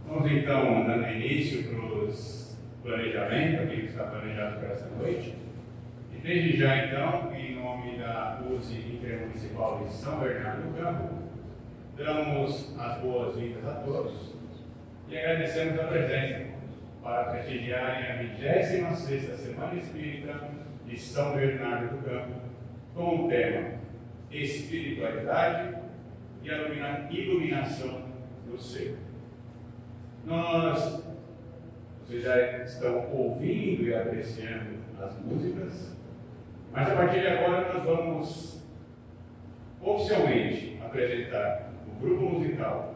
Vamos então dando início para os planejamentos, aquilo que está planejado para essa noite. E desde já então, em nome da USE Intermunicipal de São Bernardo do Campo, damos as boas-vindas a todos e agradecemos a presença para prestigiarem a 26ª Semana Espírita de São Bernardo do Campo, com o tema Espiritualidade e a Iluminação do Ser. Vocês já estão ouvindo e apreciando as músicas, mas a partir de agora nós vamos oficialmente apresentar o grupo musical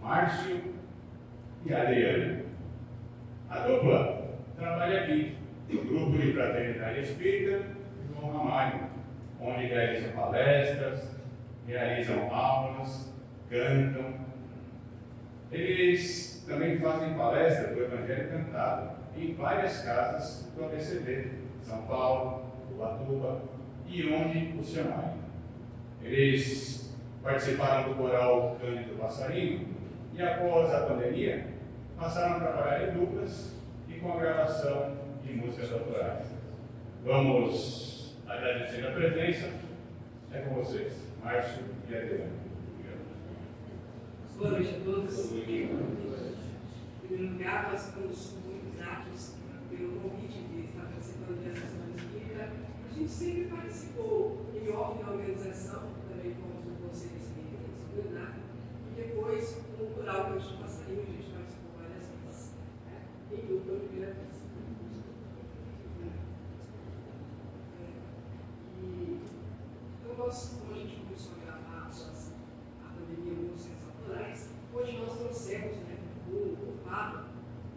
Márcio e Adriana. A dupla trabalha aqui no grupo de Fraternidade Espírita João Ramalho, onde realizam palestras, realizam aulas, cantam. Eles também fazem palestra do Evangelho Cantado em várias casas do ABCD, São Paulo, Ubatuba e onde os chamarem. Eles participaram do coral Cândido Passarinho e após a pandemia passaram a trabalhar em duplas e com a gravação de músicas autorais. Vamos agradecer a presença. É com vocês, Márcio e Adriana. Boa noite a todos. Em primeiro lugar, nós ficamos muito gratos pelo convite de estar participando dessa Semana Espírita. A gente sempre participou em off na organização, também fomos no Conselho Espírita de São Bernardo, e depois no Coral Cândido Passarinho, a gente participou várias vezes, em dupla, a primeira vez. Então, como a gente começou a gravar após a pandemia músicas autorais, hoje nós trouxemos o culpado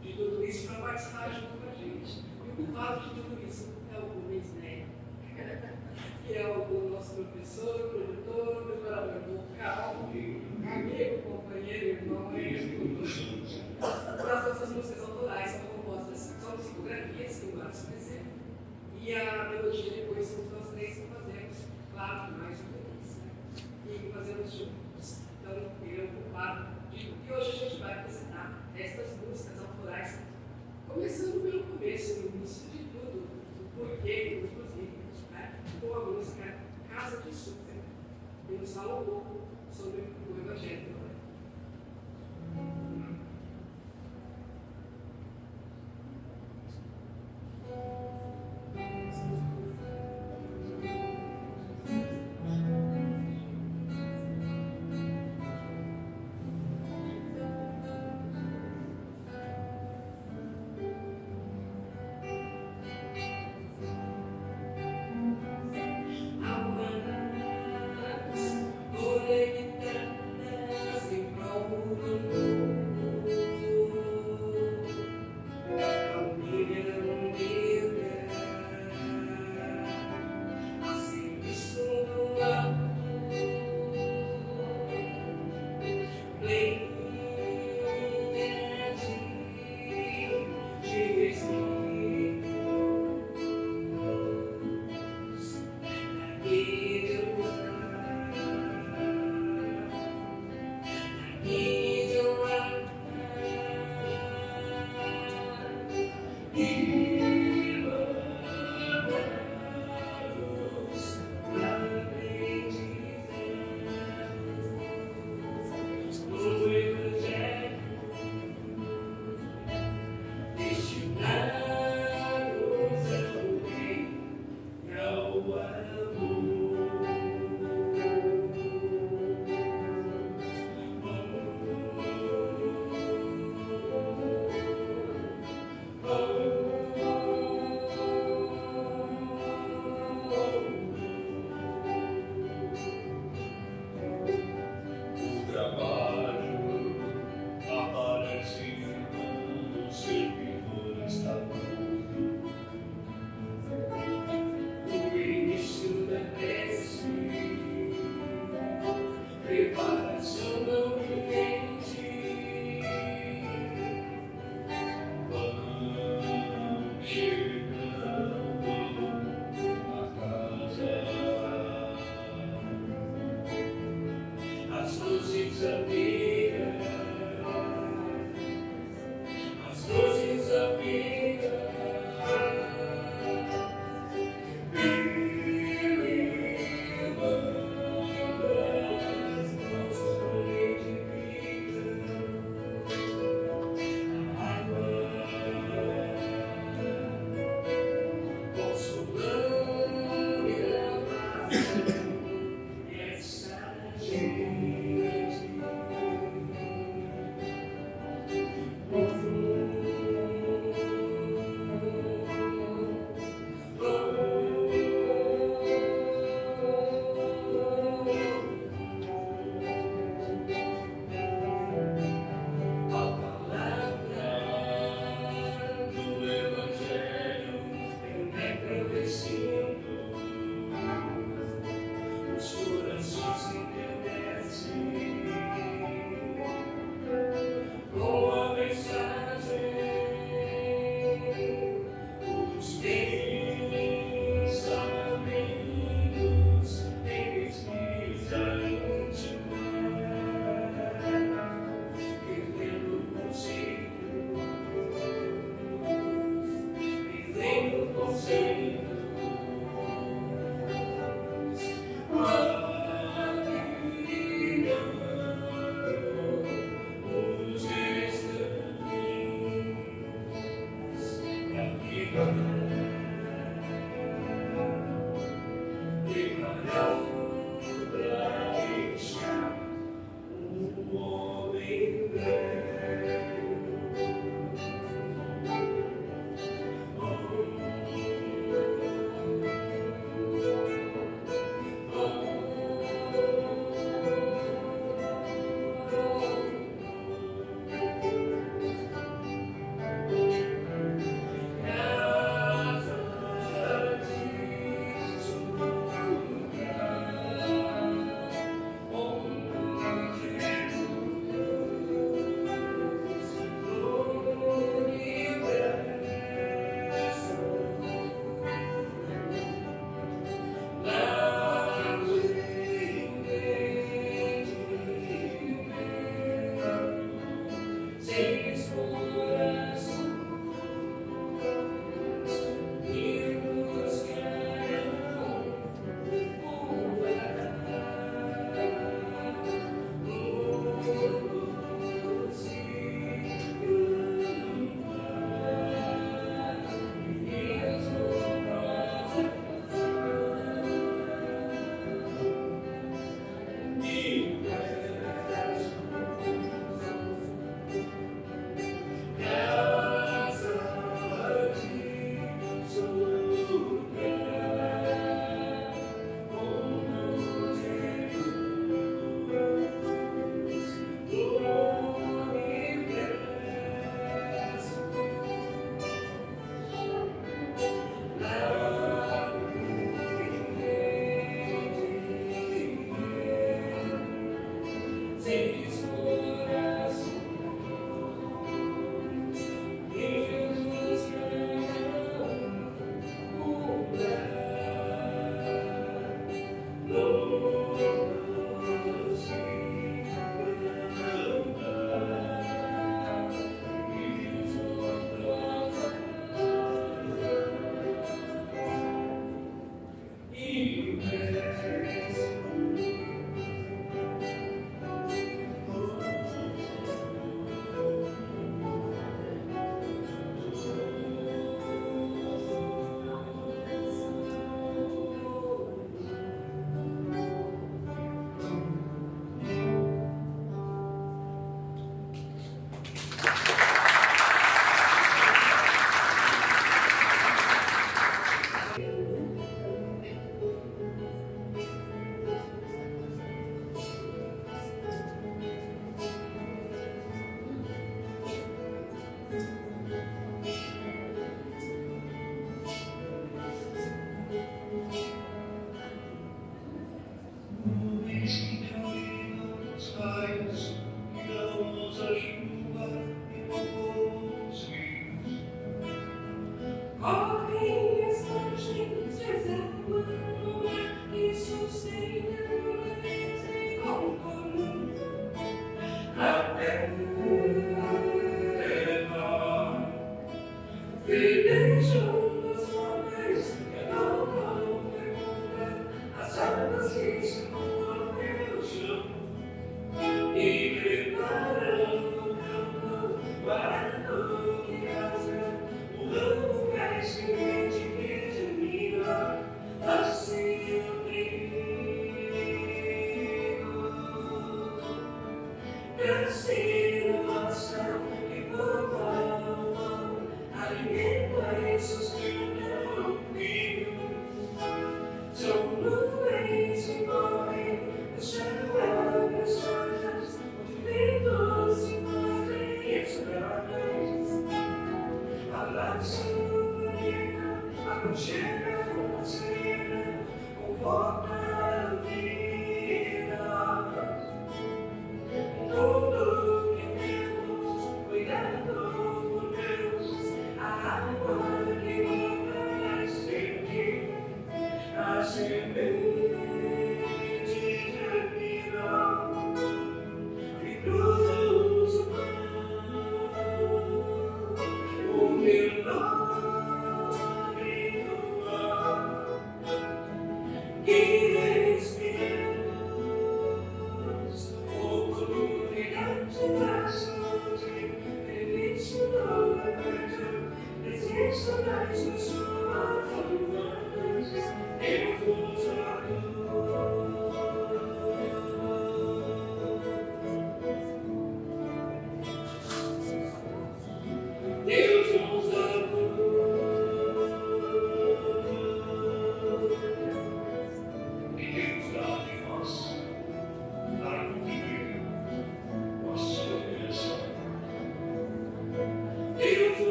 de tudo isso para participar junto com a gente. E o culpado de tudo isso é o Rubens Nery, que é o nosso professor, produtor, preparador vocal, amigo, companheiro, irmão, as nossas músicas autorais são compostas, são psicografias que o Márcio presenta, e a melodia depois somos nós três que fazemos, claro, mais um pouquinho, e fazemos juntos. Então, ele é o culpado de tudo. E hoje a gente vai apresentar estas músicas autorais, começando pelo começo, no início de tudo, o porquê, inclusive, com a música Casa de Súper, que nos fala um pouco sobre o Evangelho. Aguanas, conectadas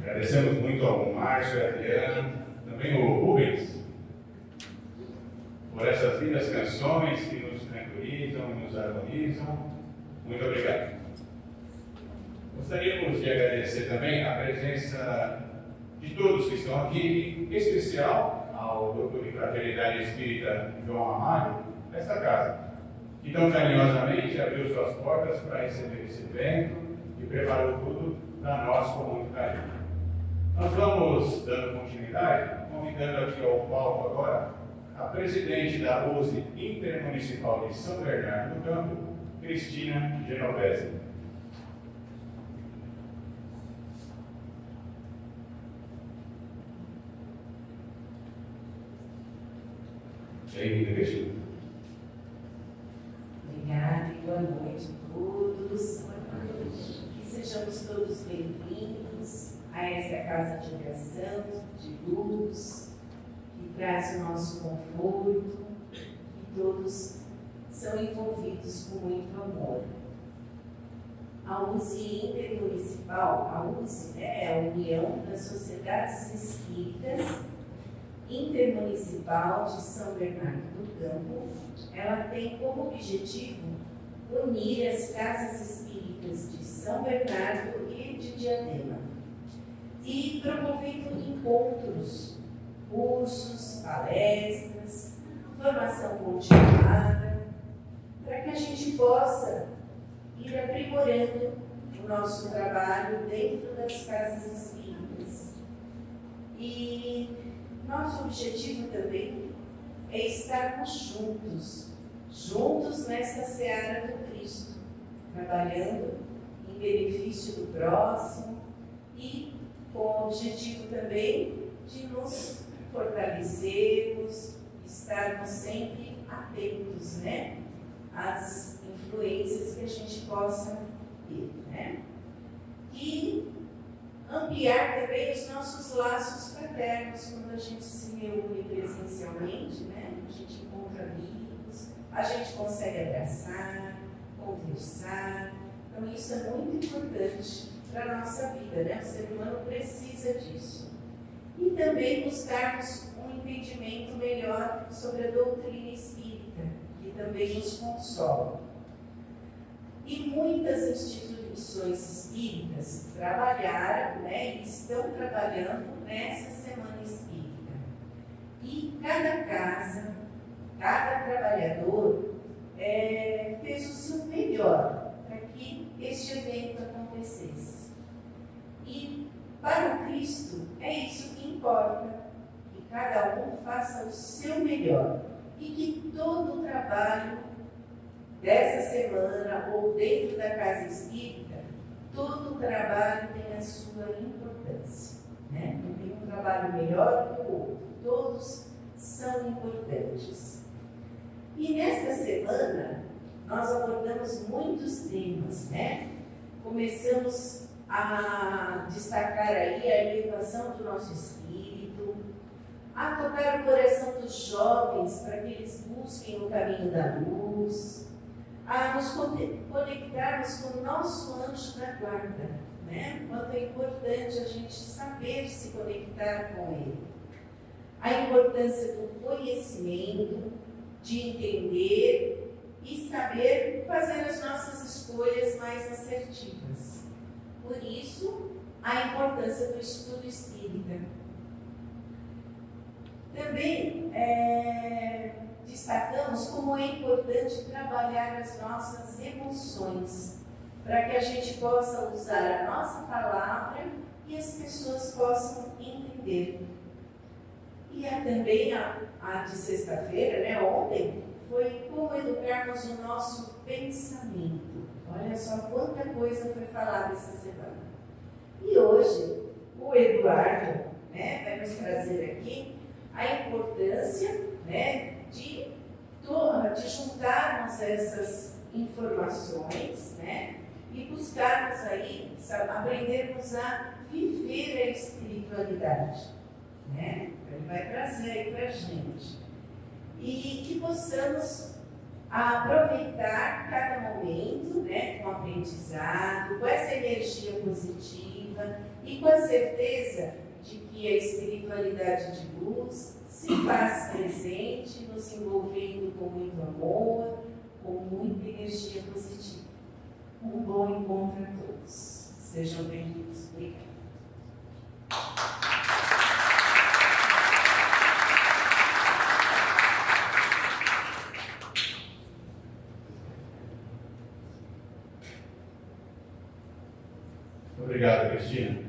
Agradecemos muito ao Márcio, a Adriana, também o Rubens, por essas lindas canções que nos tranquilizam e nos harmonizam. Muito obrigado. Gostaríamos de agradecer também a presença de todos que estão aqui, em especial ao Grupo de Fraternidade Espírita João Amado, desta casa, que tão carinhosamente abriu suas portas para receber esse evento e preparou tudo para nós com muito carinho. Nós vamos dando continuidade, convidando aqui ao palco agora a presidente da USE Intermunicipal de São Bernardo do Campo, Cristina Genovese. Bem-vinda, Cristina. Obrigada e boa noite a todos. Que sejamos todos bem-vindos a essa casa de oração, de luz, que traz o nosso conforto, e todos são envolvidos com muito amor. A USE Intermunicipal, a USE, é a União das Sociedades Espíritas Intermunicipal de São Bernardo do Campo. Ela tem como objetivo unir as casas espíritas de São Bernardo e de Diadema, e promovendo encontros, cursos, palestras, formação continuada, para que a gente possa ir aprimorando o nosso trabalho dentro das casas espíritas. E nosso objetivo também é estarmos juntos nessa seara do Cristo, trabalhando em benefício do próximo e com o objetivo também de nos fortalecermos, estarmos sempre atentos, né, às influências que a gente possa ter, né? E ampliar também os nossos laços fraternos quando a gente se reúne presencialmente, né? A gente encontra amigos, a gente consegue abraçar, conversar. Então isso é muito importante para a nossa vida, né? O ser humano precisa disso. E também buscarmos um entendimento melhor sobre a doutrina espírita, que também nos consola. E muitas instituições espíritas trabalharam, né, e estão trabalhando nessa Semana Espírita. E cada casa, cada trabalhador fez o seu melhor para que este evento acontecesse. E para o Cristo é isso que importa, que cada um faça o seu melhor e que todo o trabalho dessa semana ou dentro da casa espírita, todo o trabalho tem a sua importância, né? Não tem um trabalho melhor que o outro, todos são importantes. E nesta semana nós abordamos muitos temas, né? Começamos a destacar aí a elevação do nosso espírito, a tocar o coração dos jovens para que eles busquem o caminho da luz, a nos conectarmos com o nosso anjo da guarda, né? Quanto é importante a gente saber se conectar com ele. A importância do conhecimento, de entender e saber fazer as nossas escolhas mais assertivas. Por isso, a importância do estudo espírita. Também destacamos como é importante trabalhar as nossas emoções, para que a gente possa usar a nossa palavra e as pessoas possam entender. E também a de sexta-feira, né, ontem, foi como educarmos o nosso pensamento. Olha só quanta coisa foi falada essa semana. E hoje, o Eduardo, né, vai nos trazer aqui a importância, né, de juntarmos essas informações, né, e buscarmos aí, aprendermos a viver a espiritualidade, né? Ele vai trazer aí para a gente. E que possamos aproveitar cada momento, né, com aprendizado, com essa energia positiva e com a certeza de que a espiritualidade de luz se faz presente, nos envolvendo com muito amor, com muita energia positiva. Um bom encontro a todos. Sejam bem-vindos. Obrigada. Obrigado, Cristina.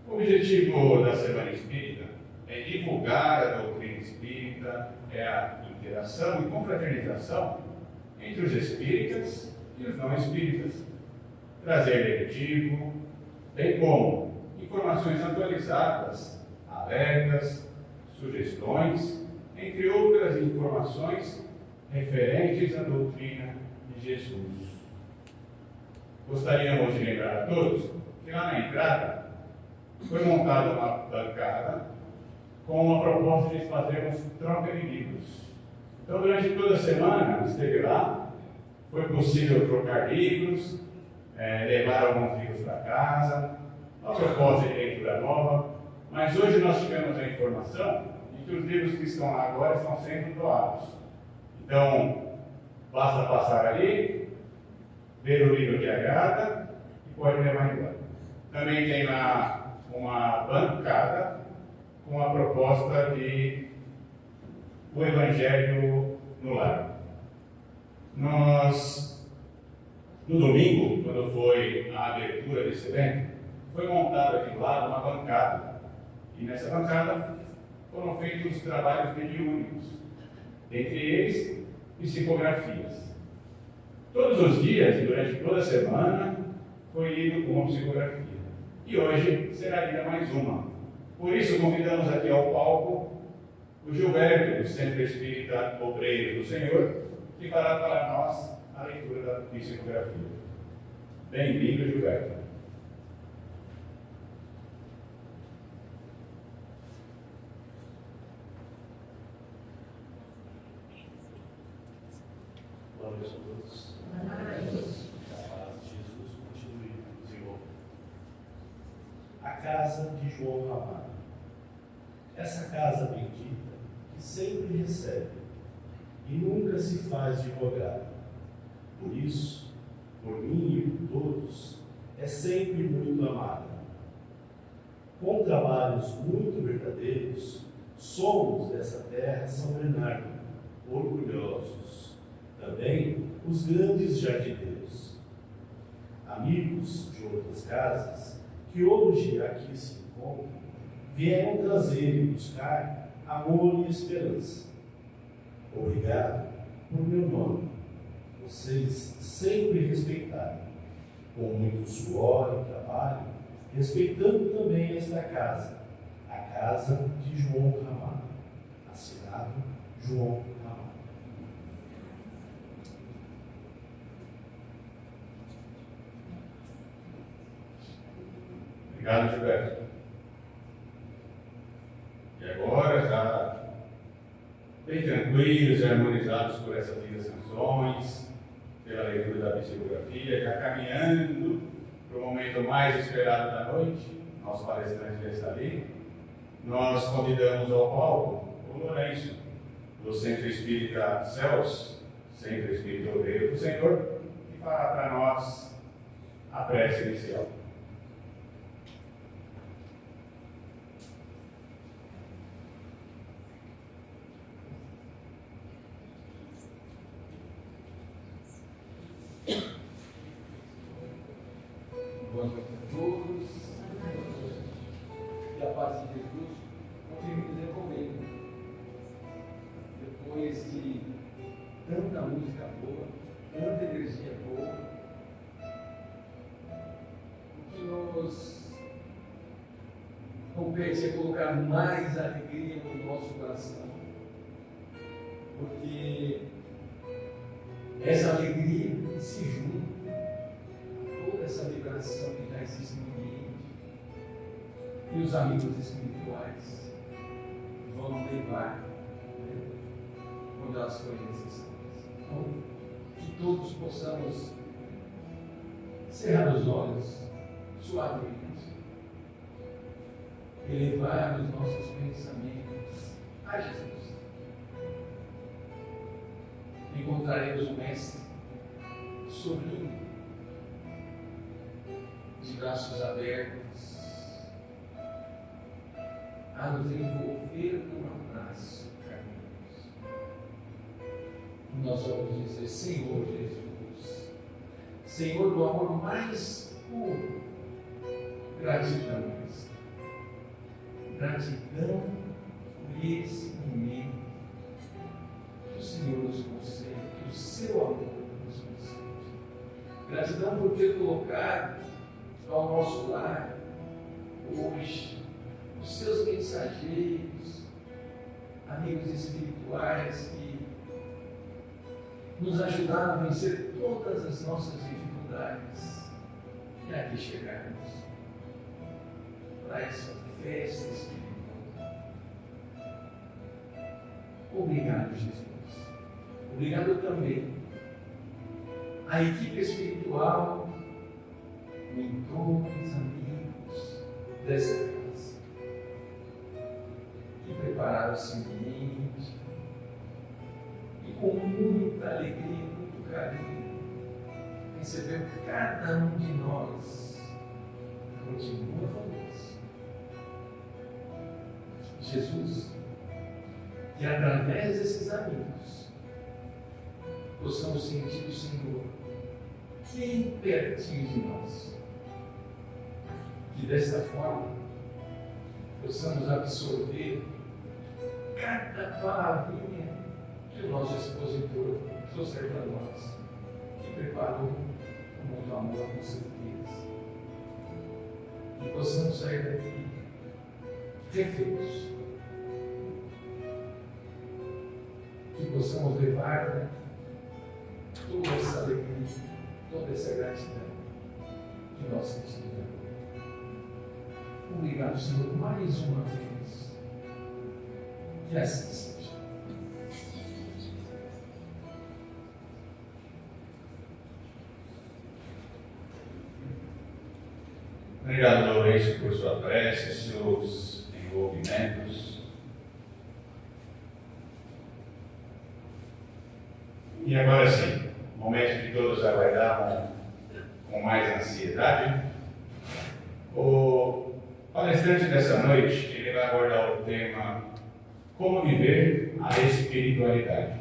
O objetivo da Semana Espírita é divulgar a doutrina espírita, é a interação e confraternização entre os espíritas e os não espíritas, trazer legitivo, bem como informações atualizadas, alertas, sugestões, entre outras informações referentes à doutrina de Jesus. Gostaríamos de lembrar a todos que lá na entrada foi montada uma bancada com a proposta de fazermos troca de livros. Então, durante toda a semana, esteve lá, foi possível trocar livros, levar alguns livros para casa, uma proposta de leitura nova, mas hoje nós tivemos a informação de que os livros que estão lá agora estão sendo doados. Então, basta passar ali, ver o livro que agrada e pode levar embora. Também tem lá uma bancada com a proposta de o Evangelho no Lar. Nós, no domingo, quando foi a abertura desse evento, foi montada aqui do lado uma bancada. E nessa bancada foram feitos trabalhos mediúnicos, entre eles psicografias. Todos os dias e durante toda a semana foi lido uma psicografia. E hoje será lida mais uma. Por isso convidamos aqui ao palco o Gilberto, do Centro Espírita Obreiros do Senhor, que fará para nós a leitura da psicografia. Bem-vindo, Gilberto. Boa noite a todos. A paz de Jesus continue nos envolvendo. A casa de João Ramado. Essa casa bendita que sempre recebe e nunca se faz de rogar. Por isso, por mim e por todos, é sempre muito amada. Com trabalhos muito verdadeiros, somos dessa terra São Bernardo, orgulhosos. Também os grandes jardineiros. Amigos de outras casas, que hoje aqui se encontram, vieram trazer e buscar amor e esperança. Obrigado por meu nome. Vocês sempre respeitaram, com muito suor e trabalho, respeitando também esta casa, a casa de João Ramado. Assinado João Ramado. Obrigado, Gilberto. E agora, já bem tranquilos e harmonizados por essas lindas canções, pela leitura da psicografia, já caminhando para o momento mais esperado da noite, nosso palestrante já está ali, nós convidamos ao palco o Lourenço, do Centro Espírita Céus, Centro Espírita Obreiro do Senhor, que fará para nós a prece inicial. Boa noite a todos. Que a paz de Jesus continue nos envolvendo. Depois de tanta música boa, tanta energia boa, o que nos compete compete é colocar mais alegria no nosso coração, porque essa alegria se junta, toda essa vibração que já existe no ambiente, e os amigos espirituais vão levar, quando elas forem necessárias. Então, que todos possamos cerrar os olhos suavemente, elevar os nossos pensamentos a Jesus. Encontraremos o Mestre sorrindo, de braços abertos, a nos envolver num abraço carinhoso. E nós vamos dizer: Senhor Jesus, Senhor do amor mais puro, gratidão, Mestre. Gratidão por esse momento que o Senhor nos concede, que o seu amor nos concede. Gratidão por ter colocado ao nosso lar hoje os seus mensageiros, amigos espirituais que nos ajudaram a vencer todas as nossas dificuldades e aqui chegarmos para essa festa espiritual. Obrigado, Jesus. Obrigado também à equipe espiritual, mentores, amigos dessa casa, que prepararam esse ambiente e com muita alegria, muito carinho, recebeu cada um de nós. Continua conosco. Jesus, que através desses amigos possamos sentir o Senhor bem pertinho de nós. Que desta forma possamos absorver cada palavrinha que o nosso expositor trouxe para nós, que preparou com muito amor, com certeza. E possamos sair daqui refeitos. Que possamos levar daqui toda essa alegria, toda essa gratidão que nós sentimos. Obrigado, Senhor, mais uma vez. Que assim seja. Obrigado, Lourenço, por sua prece, seus envolvimentos. E agora sim, momento que todos aguardavam com mais ansiedade. O palestrante dessa noite, ele vai abordar o tema Como Viver a Espiritualidade.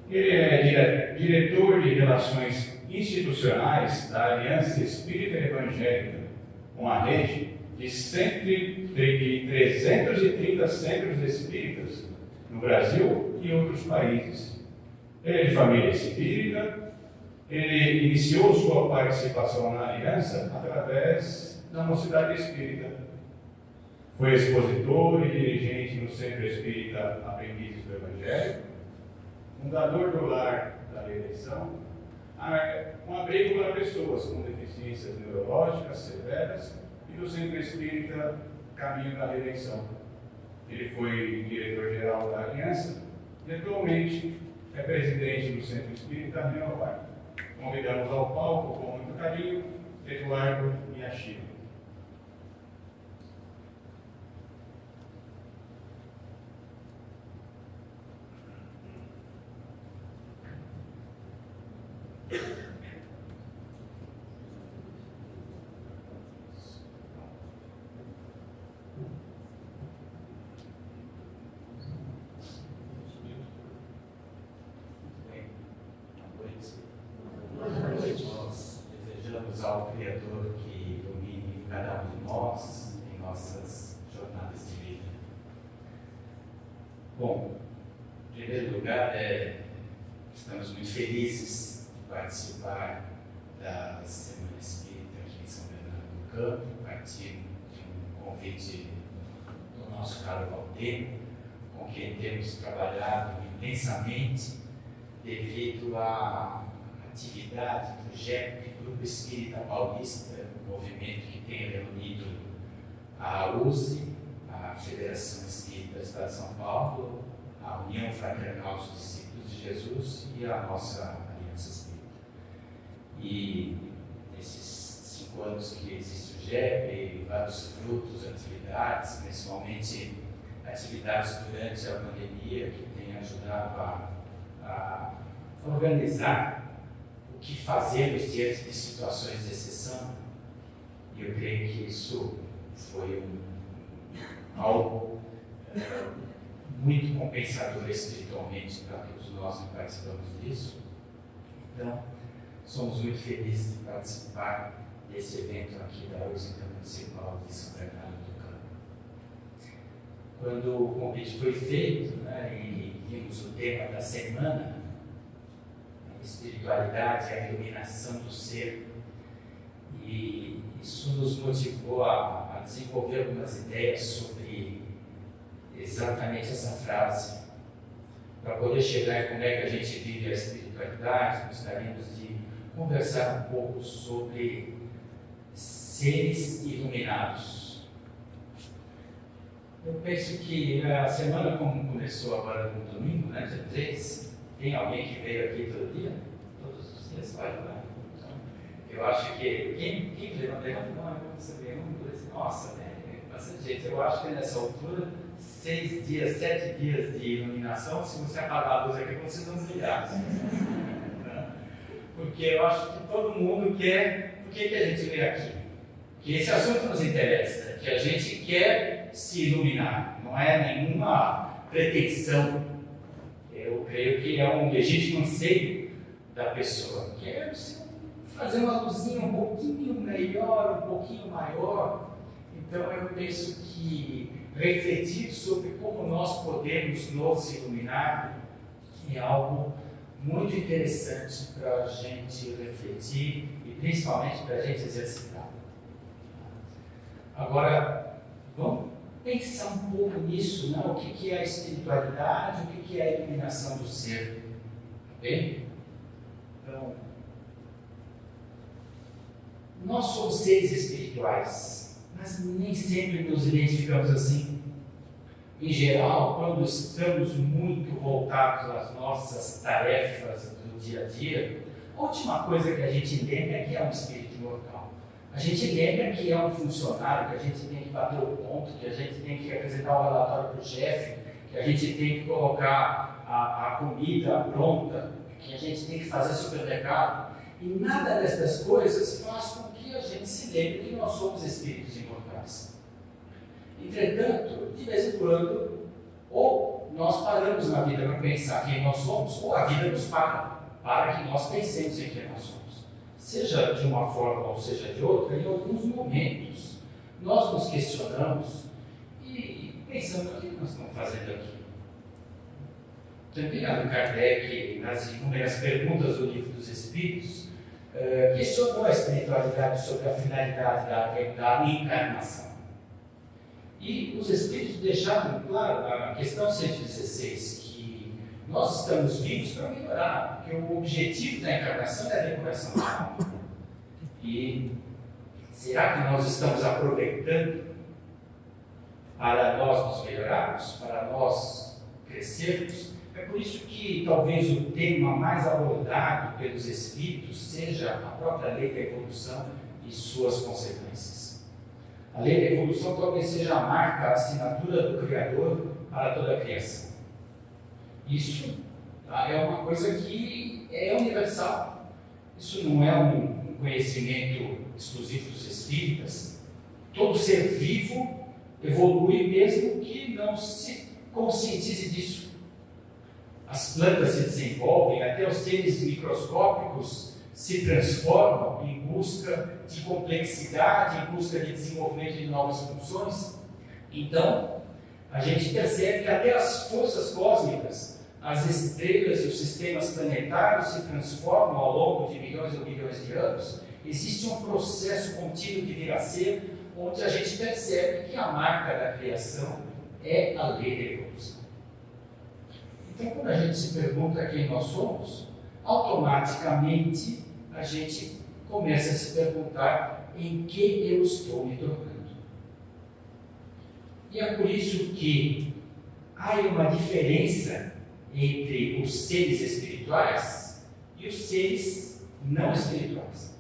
Ele é diretor de Relações Institucionais da Aliança Espírita Evangélica, uma rede de 330 centros espíritas no Brasil e em outros países. Ele é de família espírita, ele iniciou sua participação na Aliança através da Mocidade Espírita. Foi expositor e dirigente no Centro Espírita Aprendizes do Evangelho, fundador do Lar da Redenção, um abrigo para pessoas com deficiências neurológicas severas, e do Centro Espírita Caminho da Redenção. Ele foi diretor-geral da Aliança e atualmente é presidente do Centro Espírita Renovar. Convidamos ao palco com muito carinho Eduardo Miyashiro. Nós desejamos ao Criador que ilumine cada um de nós em nossas jornadas de vida. Bom, em primeiro lugar, estamos muito felizes de participar da Semana Espírita aqui em São Bernardo do Campo, a partir de um convite do nosso caro Valdemar, com quem temos trabalhado intensamente devido à atividade, projeto do Grupo Espírita Paulista, um movimento que tem reunido a USE, a Federação Espírita do Estado de São Paulo, a União Fraternal dos Discípulos de Jesus e a nossa Aliança Espírita. E nesses 5 anos que existe o GEP, vários frutos, atividades, principalmente atividades durante a pandemia, que tem ajudado a organizar o que fazemos diante de situações de exceção. E eu creio que isso foi algo muito compensador espiritualmente para todos nós que participamos disso. Então, somos muito felizes de participar desse evento aqui da USE Municipal de São Bernardo do Campo. Quando o convite foi feito, e vimos o tema da semana, a espiritualidade, a iluminação do ser, e isso nos motivou a desenvolver algumas ideias sobre exatamente essa frase. Para poder chegar em como é que a gente vive a espiritualidade, gostaríamos de conversar um pouco sobre seres iluminados. Eu penso que a semana, como começou agora no domingo, dia 3, tem alguém que veio aqui todo dia? Todos os dias vai lá. Então, eu acho que quem levanta não é como você vê, nossa, bastante gente. Eu acho que nessa altura, 6 dias, 7 dias de iluminação, se você apagar a luz aqui, vocês vão brilhar. Porque eu acho que todo mundo quer. Por que a gente veio aqui? Que esse assunto nos interessa, que a gente quer se iluminar, não é nenhuma pretensão. Eu creio que é um legítimo anseio da pessoa, que é fazer uma luzinha um pouquinho melhor, um pouquinho maior. Então eu penso que refletir sobre como nós podemos nos iluminar é algo muito interessante para a gente refletir e principalmente para a gente exercitar. Agora, vamos pensar um pouco nisso, o que é a espiritualidade, o que é a iluminação do ser. Bem? Então, nós somos seres espirituais, mas nem sempre nos identificamos assim. Em geral, quando estamos muito voltados às nossas tarefas do dia a dia, a última coisa que a gente lembra é que é um espírito imortal. A gente lembra que é um funcionário, que a gente tem que bater o ponto, que a gente tem que apresentar o relatório para o chefe, que a gente tem que colocar a comida pronta, que a gente tem que fazer supermercado. E nada dessas coisas faz com que a gente se lembre que nós somos espíritos imortais. Entretanto, de vez em quando, ou nós paramos na vida para pensar quem nós somos, ou a vida nos para que nós pensemos em quem nós somos. Seja de uma forma ou seja de outra, em alguns momentos, nós nos questionamos e pensamos o que nós estamos fazendo aqui. Também Allan Kardec, nas inúmeras perguntas do Livro dos Espíritos, questionou a espiritualidade sobre a finalidade da encarnação. E os Espíritos deixaram claro na questão 116 que nós estamos vivos para melhorar, porque o objetivo da encarnação é a depuração da alma. E será que nós estamos aproveitando para nós nos melhorarmos, para nós crescermos? É por isso que talvez o tema mais abordado pelos Espíritos seja a própria lei da evolução e suas consequências. A lei da evolução talvez seja a marca, a assinatura do Criador para toda a criação. Isso é uma coisa que é universal. Isso não é um conhecimento exclusivo dos espíritas. Todo ser vivo evolui mesmo que não se conscientize disso. As plantas se desenvolvem, até os seres microscópicos se transformam em busca de complexidade, em busca de desenvolvimento de novas funções. Então, a gente percebe que até as forças cósmicas, as estrelas e os sistemas planetários se transformam ao longo de milhões ou bilhões de anos. Existe um processo contínuo de vir a ser onde a gente percebe que a marca da criação é a lei da evolução. Então, quando a gente se pergunta quem nós somos, automaticamente a gente começa a se perguntar em que eu estou me tornando. E é por isso que há uma diferença entre os seres espirituais e os seres não espirituais.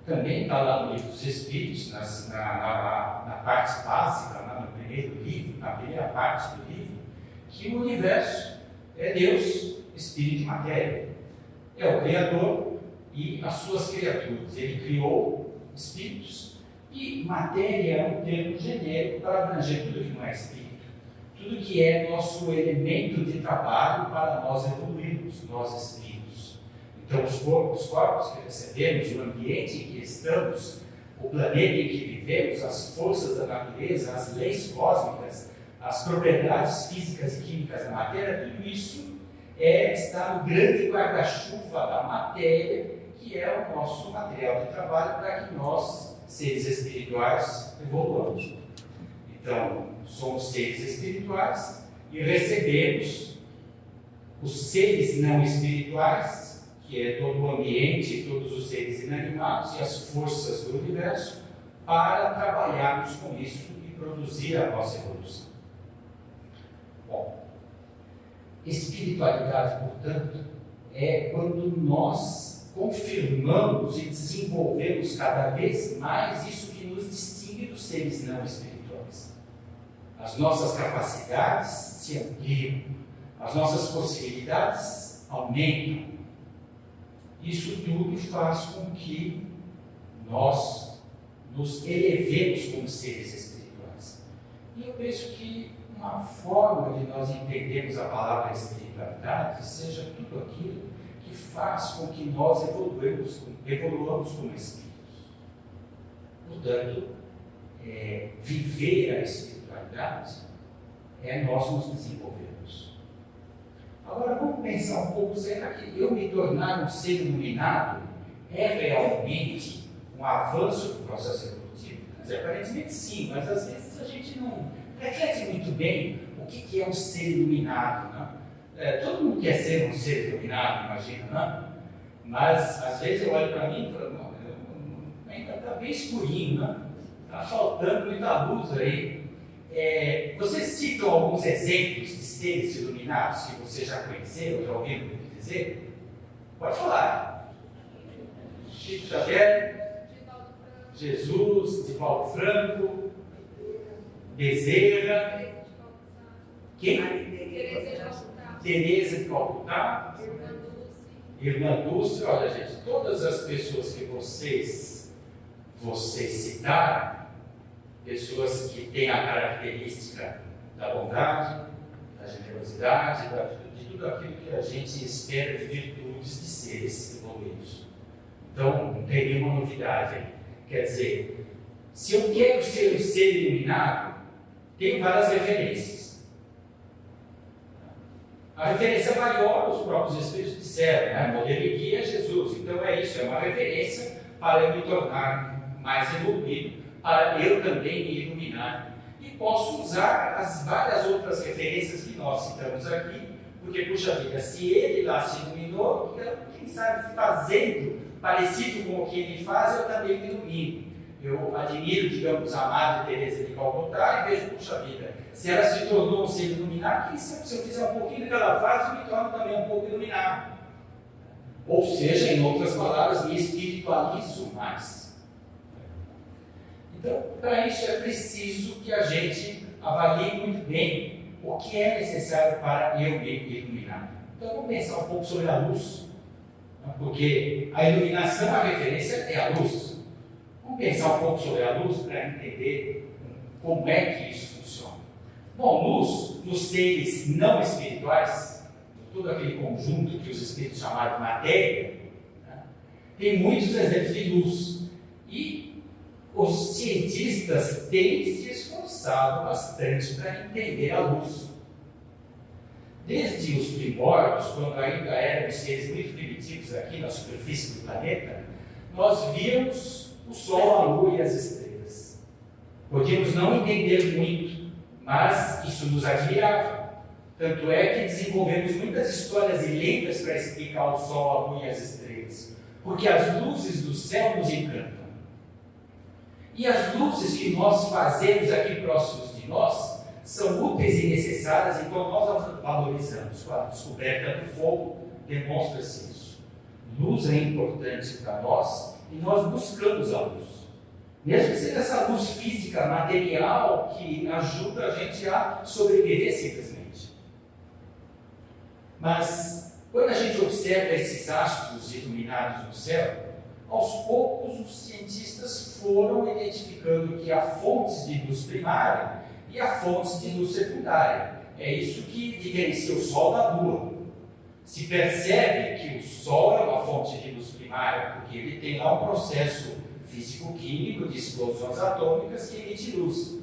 Também está lá no livro dos Espíritos, na parte básica, no primeiro livro, na primeira parte do livro, que o universo é Deus, Espírito e Matéria. É o Criador e as suas criaturas. Ele criou espíritos e matéria é um termo genérico para abranger tudo que não é espírito. Tudo que é nosso elemento de trabalho para nós evoluirmos, nós espíritos. Então, os corpos que recebemos, o ambiente em que estamos, o planeta em que vivemos, as forças da natureza, as leis cósmicas, as propriedades físicas e químicas da matéria, tudo isso está no grande guarda-chuva da matéria, que é o nosso material de trabalho para que nós, seres espirituais, evoluamos. Então, somos seres espirituais e recebemos os seres não espirituais, que é todo o ambiente, todos os seres inanimados e as forças do universo, para trabalharmos com isso e produzir a nossa evolução. Bom, espiritualidade, portanto, é quando nós confirmamos e desenvolvemos cada vez mais isso que nos distingue dos seres não espirituais. As nossas capacidades se ampliam, as nossas possibilidades aumentam. Isso tudo faz com que nós nos elevemos como seres espirituais. E eu penso que uma forma de nós entendermos a palavra espiritualidade seja tudo aquilo que faz com que nós evoluamos como espíritos. Portanto, viver a espiritualidade é nós nos desenvolvermos. Agora vamos pensar um pouco, será que eu me tornar um ser iluminado é realmente um avanço do processo evolutivo? Mas aparentemente sim, mas às vezes a gente não reflete muito bem o que é um ser iluminado, né? Todo mundo quer ser um ser iluminado, imagina, né? Mas às vezes eu olho para mim e falo, não, ainda está bem escurinho, né? Está faltando muita luz aí. Vocês citam alguns exemplos de seres iluminados que vocês já conheceram, já ouviram dizer? Pode falar. Chico Xavier, Jesus, Divaldo Franco, Bezerra, quem? Teresa de Calcutá, Irmã Dulce. Olha, gente, todas as pessoas que vocês citaram, pessoas que têm a característica da bondade, da generosidade, de tudo aquilo que a gente espera de virtudes de seres evoluídos. Então, não tem nenhuma novidade aí. Quer dizer, se eu quero ser um ser iluminado, tem várias referências. A referência maior, os próprios Espíritos disseram, né? Modelo e guia é Jesus. Então é isso, é uma referência para eu me tornar mais evoluído, para eu também me iluminar. E posso usar as várias outras referências que nós citamos aqui, porque, puxa vida, se ele lá se iluminou, quem sabe fazendo parecido com o que ele faz, eu também me ilumino. Eu admiro, digamos, a Madre Teresa de Calcutá e vejo, puxa vida, se ela se tornou um ser iluminado, quem sabe se eu fizer um pouquinho do que ela faz, eu me torno também um pouco iluminado. Ou seja, em outras palavras, me espiritualizo mais. Então, para isso é preciso que a gente avalie muito bem o que é necessário para eu me iluminar. Então, vamos pensar um pouco sobre a luz, porque a iluminação, a referência é a luz. Vamos pensar um pouco sobre a luz para entender como é que isso funciona. Bom, luz nos seres não espirituais, todo aquele conjunto que os espíritos chamaram de matéria, né, tem muitos exemplos de luz. E os cientistas têm se esforçado bastante para entender a luz. Desde os primórdios, quando ainda éramos seres muito primitivos aqui na superfície do planeta, nós víamos o Sol, a Lua e as estrelas. Podíamos não entender muito, mas isso nos admirava. Tanto é que desenvolvemos muitas histórias e lendas para explicar o sol, a lua e as estrelas, porque as luzes do céu nos encantam. E as luzes que nós fazemos aqui próximos de nós são úteis e necessárias, então nós as valorizamos. A descoberta do fogo demonstra-se isso. Luz é importante para nós e nós buscamos a luz. Mesmo que seja essa luz física, material, que ajuda a gente a sobreviver simplesmente. Mas, quando a gente observa esses astros iluminados no céu, aos poucos os cientistas foram identificando que há fontes de luz primária e há fontes de luz secundária. É isso que diferencia o Sol da Lua. Se percebe que o Sol é uma fonte de luz primária, porque ele tem lá um processo físico-químico de explosões atômicas que emite luz.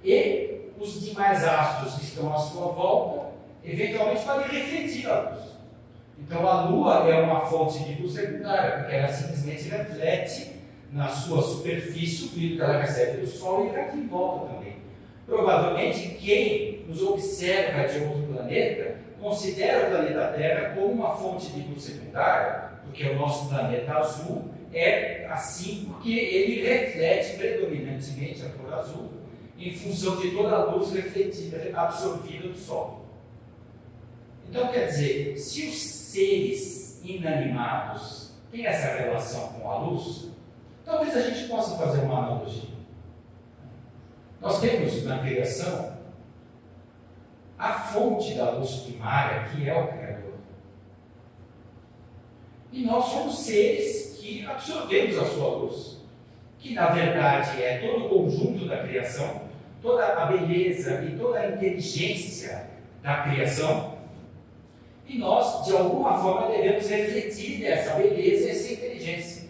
E os demais astros que estão à sua volta, eventualmente podem refletir a luz. Então a Lua é uma fonte de luz secundária, porque ela simplesmente reflete na sua superfície o brilho que ela recebe do Sol e aqui em volta também. Provavelmente quem nos observa de outro planeta considera o planeta Terra como uma fonte de luz secundária, porque o nosso planeta azul é assim porque ele reflete predominantemente a cor azul em função de toda a luz refletida, absorvida do Sol. Então, quer dizer, se os seres inanimados têm essa relação com a luz, talvez a gente possa fazer uma analogia. Nós temos na criação a fonte da luz primária, que é o Criador. E nós somos seres que absorvemos a sua luz, que na verdade é todo o conjunto da criação, toda a beleza e toda a inteligência da criação. E nós, de alguma forma, devemos refletir essa beleza e essa inteligência.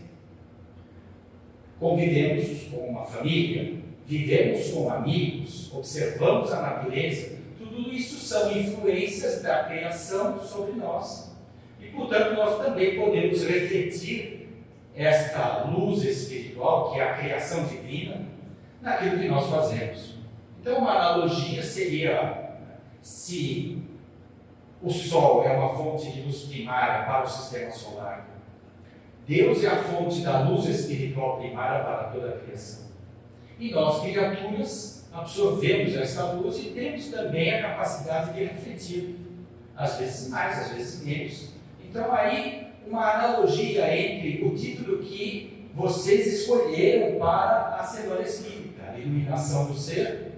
Convivemos com uma família, vivemos com amigos, observamos a natureza, tudo isso são influências da criação sobre nós. E, portanto, nós também podemos refletir esta luz espiritual, que é a criação divina, naquilo que nós fazemos. Então, uma analogia seria, se o Sol é uma fonte de luz primária para o sistema solar, Deus é a fonte da luz espiritual primária para toda a criação. E nós, criaturas, absorvemos essa luz e temos também a capacidade de refletir, às vezes mais, às vezes menos. Então, aí, uma analogia entre o título que vocês escolheram para a semana espírita, a iluminação do ser.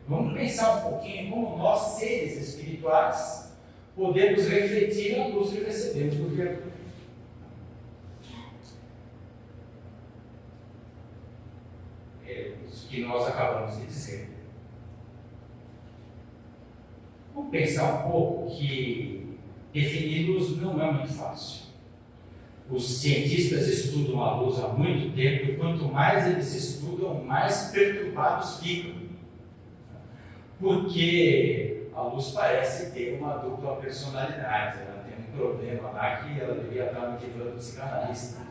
Vamos pensar um pouquinho como nós, seres espirituais, podemos refletir a luz que recebemos do Criador. É isso que nós acabamos de dizer. Vamos pensar um pouco que definir luz não é muito fácil. Os cientistas estudam a luz há muito tempo e quanto mais eles estudam, mais perturbados ficam. Porque a luz parece ter uma dupla personalidade. Ela tem um problema lá que ela devia estar no divã do psicanalista.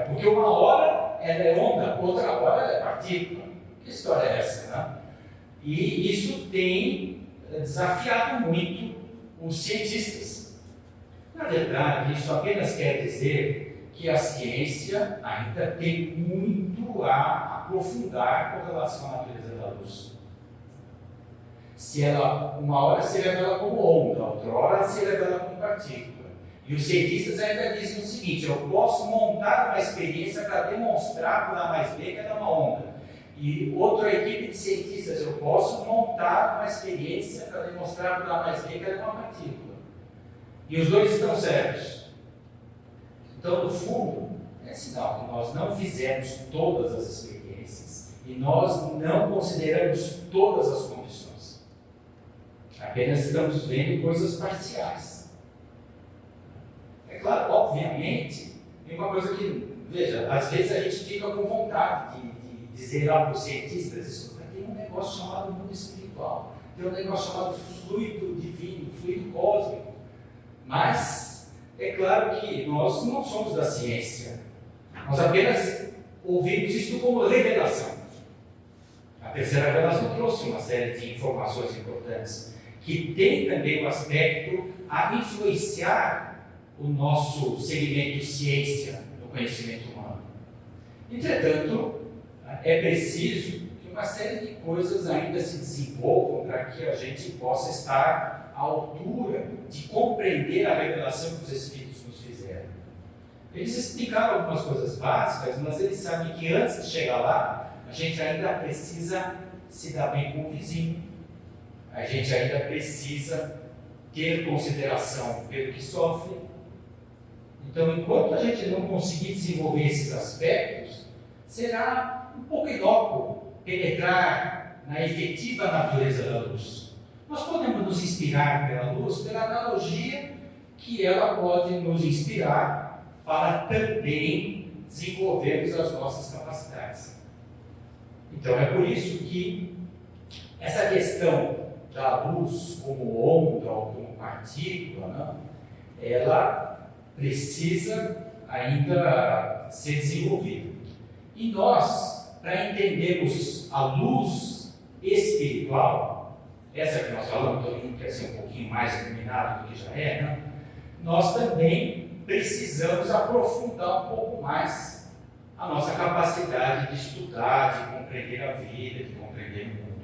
Porque uma hora ela é onda, outra hora ela é partícula. Que história é essa, né? E isso tem desafiado muito os cientistas. Na verdade, isso apenas quer dizer que a ciência ainda tem muito a aprofundar com relação à natureza da luz. Se ela, uma hora se revela como onda, outra hora se revela como partícula. E os cientistas ainda dizem o seguinte: eu posso montar uma experiência para demonstrar por A mais B que ela é uma onda. E outra equipe de cientistas, eu posso montar uma experiência para demonstrar por A mais B que ela é uma partícula. E os dois estão certos. Então, no fundo, é sinal que nós não fizemos todas as experiências e nós não consideramos todas as condições. Apenas estamos vendo coisas parciais. É claro, obviamente, tem uma coisa que, veja, às vezes a gente fica com vontade de dizer lá para os cientistas isso, tem um negócio chamado mundo espiritual, tem um negócio chamado fluido divino, fluido cósmico. Mas é claro que nós não somos da ciência, nós apenas ouvimos isso como revelação. A terceira revelação trouxe uma série de informações importantes, que tem também o aspecto a influenciar o nosso segmento ciência no conhecimento humano. Entretanto, é preciso que uma série de coisas ainda se desenvolvam para que a gente possa estar à altura de compreender a revelação que os Espíritos nos fizeram. Eles explicaram algumas coisas básicas, mas eles sabem que antes de chegar lá, a gente ainda precisa se dar bem com o vizinho. A gente ainda precisa ter consideração pelo que sofre. Então, enquanto a gente não conseguir desenvolver esses aspectos, será um pouco inócuo penetrar na efetiva natureza da luz. Nós podemos nos inspirar pela luz, pela analogia que ela pode nos inspirar para também desenvolvermos as nossas capacidades. Então, é por isso que essa questão da luz como onda ou como partícula, né, ela precisa ainda ser desenvolvida. E nós, para entendermos a luz espiritual, essa que nós falamos, todo mundo quer ser um pouquinho mais iluminado do que já é, né? Nós também precisamos aprofundar um pouco mais a nossa capacidade de estudar, de compreender a vida, de compreender o mundo.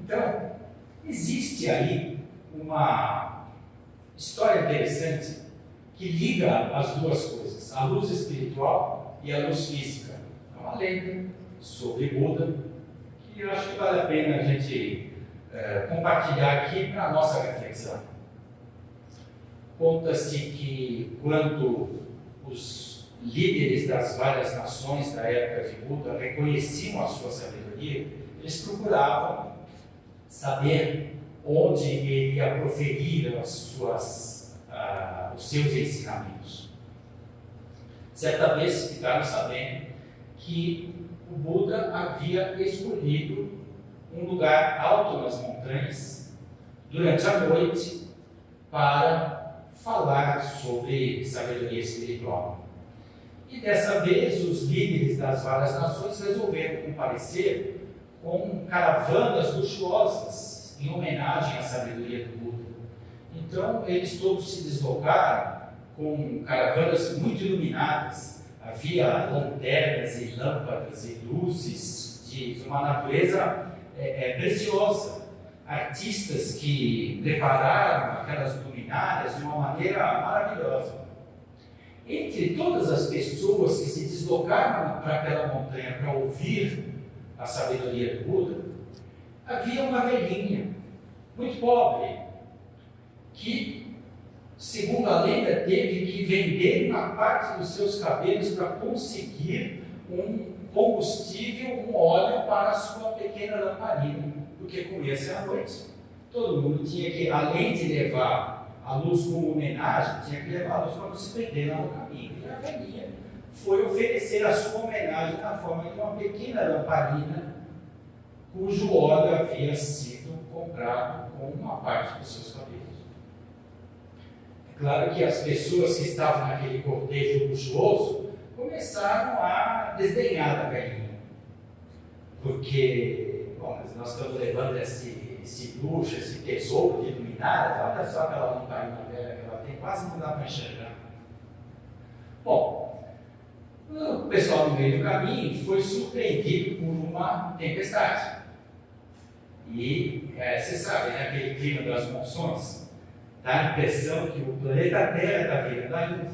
Então, existe aí uma história interessante que liga as duas coisas, a luz espiritual e a luz física. É uma lenda sobre Buda que eu acho que vale a pena a gente compartilhar aqui para a nossa reflexão. Conta-se que quando os líderes das várias nações da época de Buda reconheciam a sua sabedoria, eles procuravam saber onde ele ia proferir os seus ensinamentos. Certa vez ficaram sabendo que o Buda havia escolhido um lugar alto nas montanhas durante a noite para falar sobre sabedoria espiritual. E dessa vez os líderes das várias nações resolveram comparecer com caravanas luxuosas em homenagem à sabedoria do Buda. Então eles todos se deslocaram com caravanas muito iluminadas. Havia lanternas e lâmpadas e luzes de uma natureza preciosa. Artistas que prepararam aquelas luminárias de uma maneira maravilhosa. Entre todas as pessoas que se deslocaram para aquela montanha para ouvir a sabedoria do Buda, havia uma velhinha, muito pobre, que, segundo a lenda, teve que vender uma parte dos seus cabelos para conseguir um combustível, um óleo para a sua pequena lamparina, porque com essa à noite. Todo mundo tinha que, além de levar a luz como homenagem, tinha que levar a luz para não se perder lá no caminho. E a velhinha foi oferecer a sua homenagem na forma de uma pequena lamparina, cujo óleo havia sido comprado com uma parte dos seus cabelos. É claro que as pessoas que estavam naquele cortejo luxuoso começaram a desdenhar da velhinha, porque, bom, nós estamos levando esse luxo, esse tesouro de luminárias, olha só aquela lamparina velha que ela tem, quase não dá para enxergar. Bom, o pessoal no meio do caminho foi surpreendido por uma tempestade. E você sabe, né, aquele clima das monções, dá a impressão que o planeta Terra está virando ainda,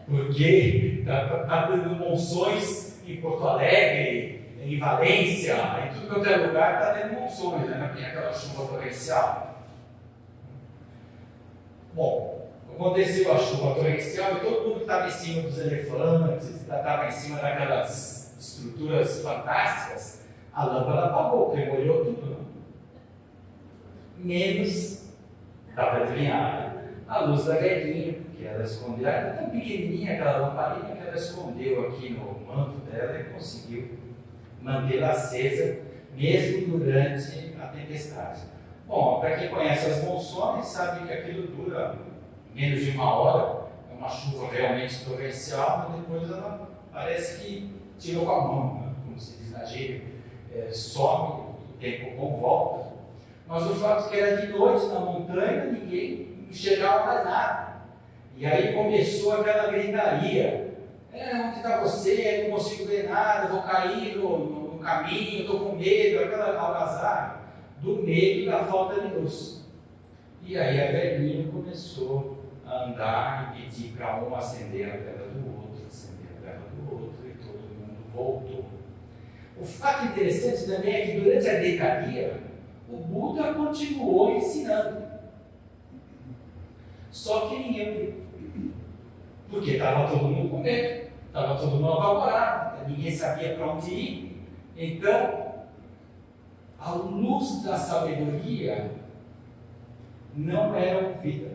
porque está dando monções em Porto Alegre, em Valência, em tudo quanto é lugar está tendo monções, né? Tem aquela chuva torrencial. Bom, aconteceu a chuva torrencial e todo mundo estava em cima dos elefantes, estava em cima daquelas estruturas fantásticas, a lâmpada apagou, porque molhou tudo, não? Menos, dá para adivinhar, a luz da velhinha, porque ela escondeu, era tão pequenininha aquela lamparina que ela escondeu aqui no manto dela e conseguiu mantê-la acesa, mesmo durante a tempestade. Bom, para quem conhece as monções, sabe que aquilo dura menos de uma hora, é uma chuva realmente torrencial, mas depois ela parece que tirou com a mão, né? Como se diz mensageiro some, o tempo bom volta. Mas o fato é que era de noite na montanha, ninguém enxergava mais nada. E aí começou aquela gritaria. Onde está você? Eu não consigo ver nada, vou cair no caminho, estou com medo, aquela algazarra do medo da falta de luz. E aí a velhinha começou a andar e pedir para um acender a vela do outro, acender a vela do outro, e todo mundo voltou. O fato interessante também é que durante a gritaria, o Buda continuou ensinando. Só que ninguém viu. Porque estava todo mundo com medo, estava todo mundo apavorado, ninguém sabia para onde ir. Então, a luz da sabedoria não era ouvida.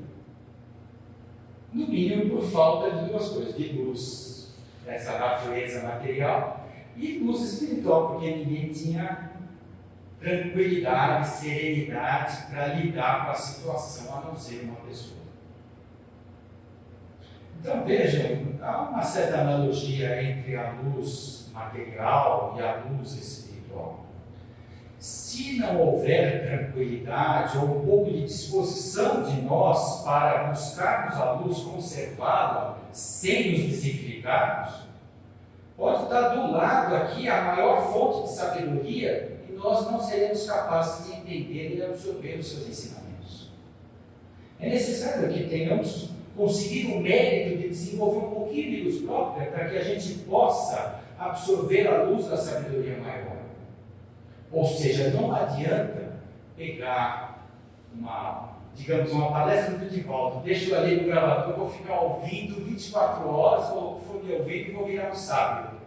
No mínimo por falta de duas coisas, de luz dessa natureza material e luz espiritual, porque ninguém tinha tranquilidade, serenidade para lidar com a situação, a não ser uma pessoa. Então vejam, há uma certa analogia entre a luz material e a luz espiritual. Se não houver tranquilidade ou um pouco de disposição de nós para buscarmos a luz, conservá-la, sem nos desequilibrarmos, pode estar do lado aqui a maior fonte de sabedoria e nós não seremos capazes de entender e absorver os seus ensinamentos. É necessário que tenhamos conseguido o mérito de desenvolver um pouquinho de luz própria para que a gente possa absorver a luz da sabedoria maior. Ou seja, não adianta pegar uma palestra do Divaldo, deixo eu ali no gravador, vou ficar ouvindo 24 horas, vou me ouvindo e vou virar um sábio.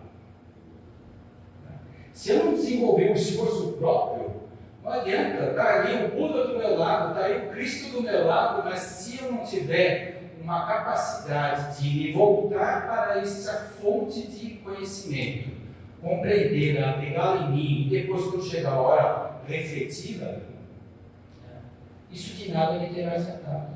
Se eu não desenvolver um esforço próprio, não adianta, está ali o Buda do meu lado, está aí o Cristo do meu lado, mas se eu não tiver uma capacidade de me voltar para essa fonte de conhecimento, compreendê-la, pegá-la em mim, e depois, quando chegar a hora, refleti-la, isso de nada me terá adiantado.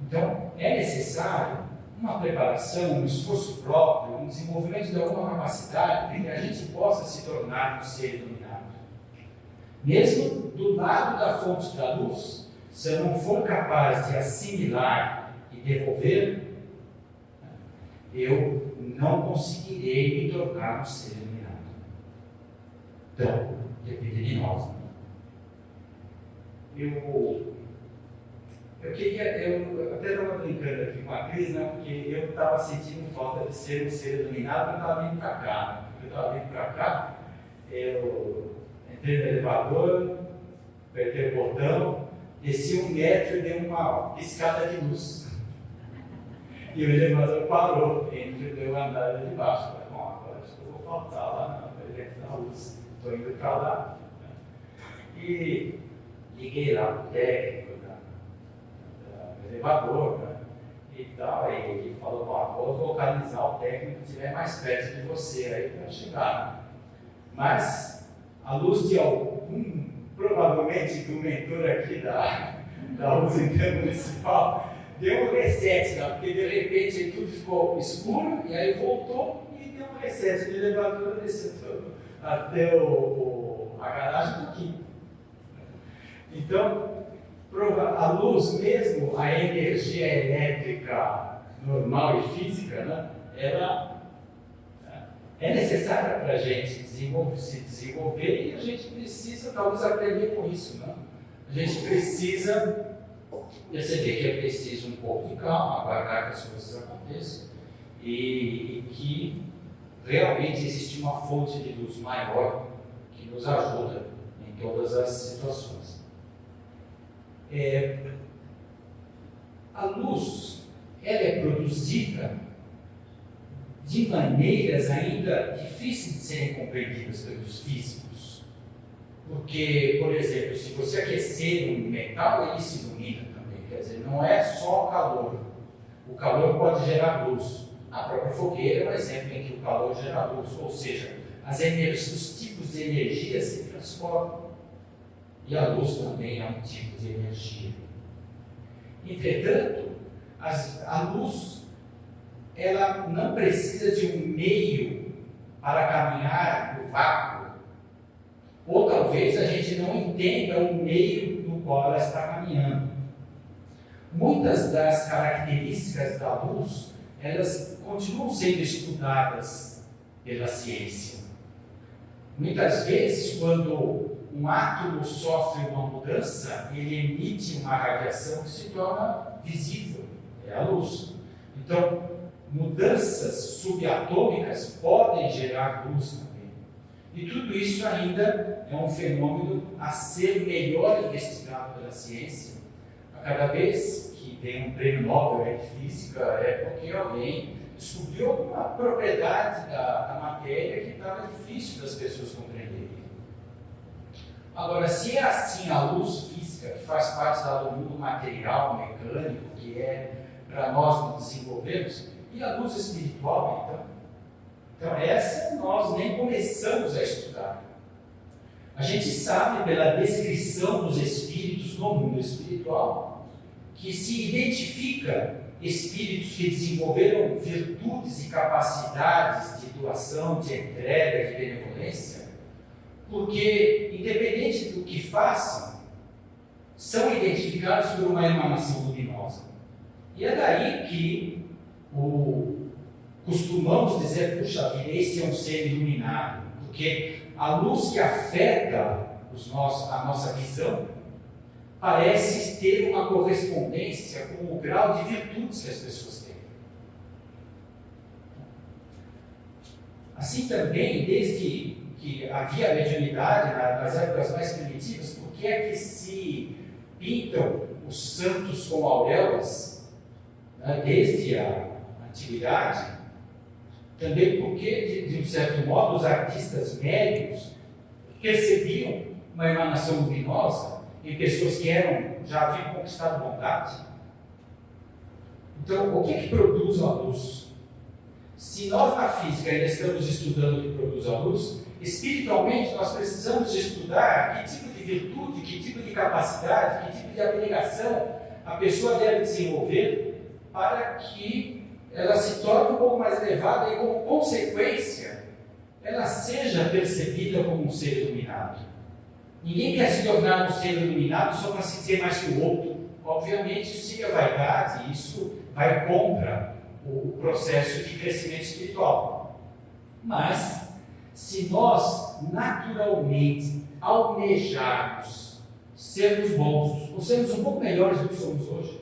Então, é necessário uma preparação, um esforço próprio, um desenvolvimento de alguma capacidade para que a gente possa se tornar um ser iluminado. Mesmo do lado da fonte da luz, se eu não for capaz de assimilar e devolver, eu não conseguirei me tornar um ser iluminado. Então, depende de nós. Eu até estava brincando aqui com a Cris, né, porque eu estava sentindo falta de ser um ser iluminado, eu estava vindo para cá. Eu estava vindo para cá, eu entrei no elevador, apertei o botão, desci 1 metro e dei uma piscada de luz. E o elevador parou entre o meu andar e de baixo. Falei, bom, agora acho que eu vou faltar lá dentro da luz. Estou indo para lá. E liguei lá para o técnico do elevador, né, e tal. E ele falou, bom, vou localizar o técnico que estiver mais perto de você aí para chegar. Mas a luz de algum, provavelmente do mentor aqui da luz intermunicipal, deu um reset lá, porque de repente tudo ficou escuro, e aí voltou e deu um reset. O elevador desceu até a garagem do quinto. Então, a luz mesmo, a energia elétrica normal e física, né, ela é necessária para a gente se desenvolver, e a gente precisa talvez aprender com isso. Né? A gente precisa perceber que é preciso um pouco de calma, aguardar que as coisas aconteçam e que realmente existe uma fonte de luz maior que nos ajuda em todas as situações. A luz, ela é produzida de maneiras ainda difíceis de serem compreendidas pelos físicos. Porque, por exemplo, se você aquecer um metal, ele se ilumina também. Quer dizer, não é só calor. O calor pode gerar luz. A própria fogueira é um exemplo em que o calor gera luz. Ou seja, as energias, os tipos de energia se transformam. E a luz também é um tipo de energia. Entretanto, a luz, ela não precisa de um meio para caminhar no vácuo, ou talvez a gente não entenda o meio no qual ela está caminhando. Muitas das características da luz, elas continuam sendo estudadas pela ciência. Muitas vezes, quando um átomo sofre uma mudança, ele emite uma radiação que se torna visível, é a luz. Então, mudanças subatômicas podem gerar luz também. E tudo isso ainda é um fenômeno a ser melhor investigado pela ciência. A cada vez que vem um prêmio Nobel de Física, é porque alguém descobriu alguma propriedade da matéria que estava difícil das pessoas compreenderem. Agora, se é assim a luz física, que faz parte do mundo material, mecânico, que é para nós nos desenvolvermos, e a luz espiritual, então? Então, essa nós nem começamos a estudar. A gente sabe, pela descrição dos espíritos no mundo espiritual, que se identifica espíritos que desenvolveram virtudes e capacidades de doação, de entrega, de benevolência, porque, independente do que façam, são identificados por uma emanação luminosa. E é daí que costumamos dizer, puxa vida, esse é um ser iluminado, porque a luz que afeta a nossa visão parece ter uma correspondência com o grau de virtudes que as pessoas têm. Assim também, desde que havia mediunidade nas épocas mais primitivas, por que é que se pintam os santos com auréolas, né, desde a antiguidade? Também porque, de um certo modo, os artistas médios percebiam uma emanação luminosa em pessoas que já haviam conquistado bondade. Então, o que produz a luz? Se nós na física ainda estamos estudando o que produz a luz, espiritualmente nós precisamos estudar que tipo de virtude, que tipo de capacidade, que tipo de abnegação a pessoa deve desenvolver para que ela se torne um pouco mais elevada e, como consequência, ela seja percebida como um ser iluminado. Ninguém quer se tornar um ser iluminado só para se dizer mais que o outro. Obviamente, isso seria vaidade, isso vai contra o processo de crescimento espiritual. Mas, se nós naturalmente almejarmos sermos bons, ou sermos um pouco melhores do que somos hoje,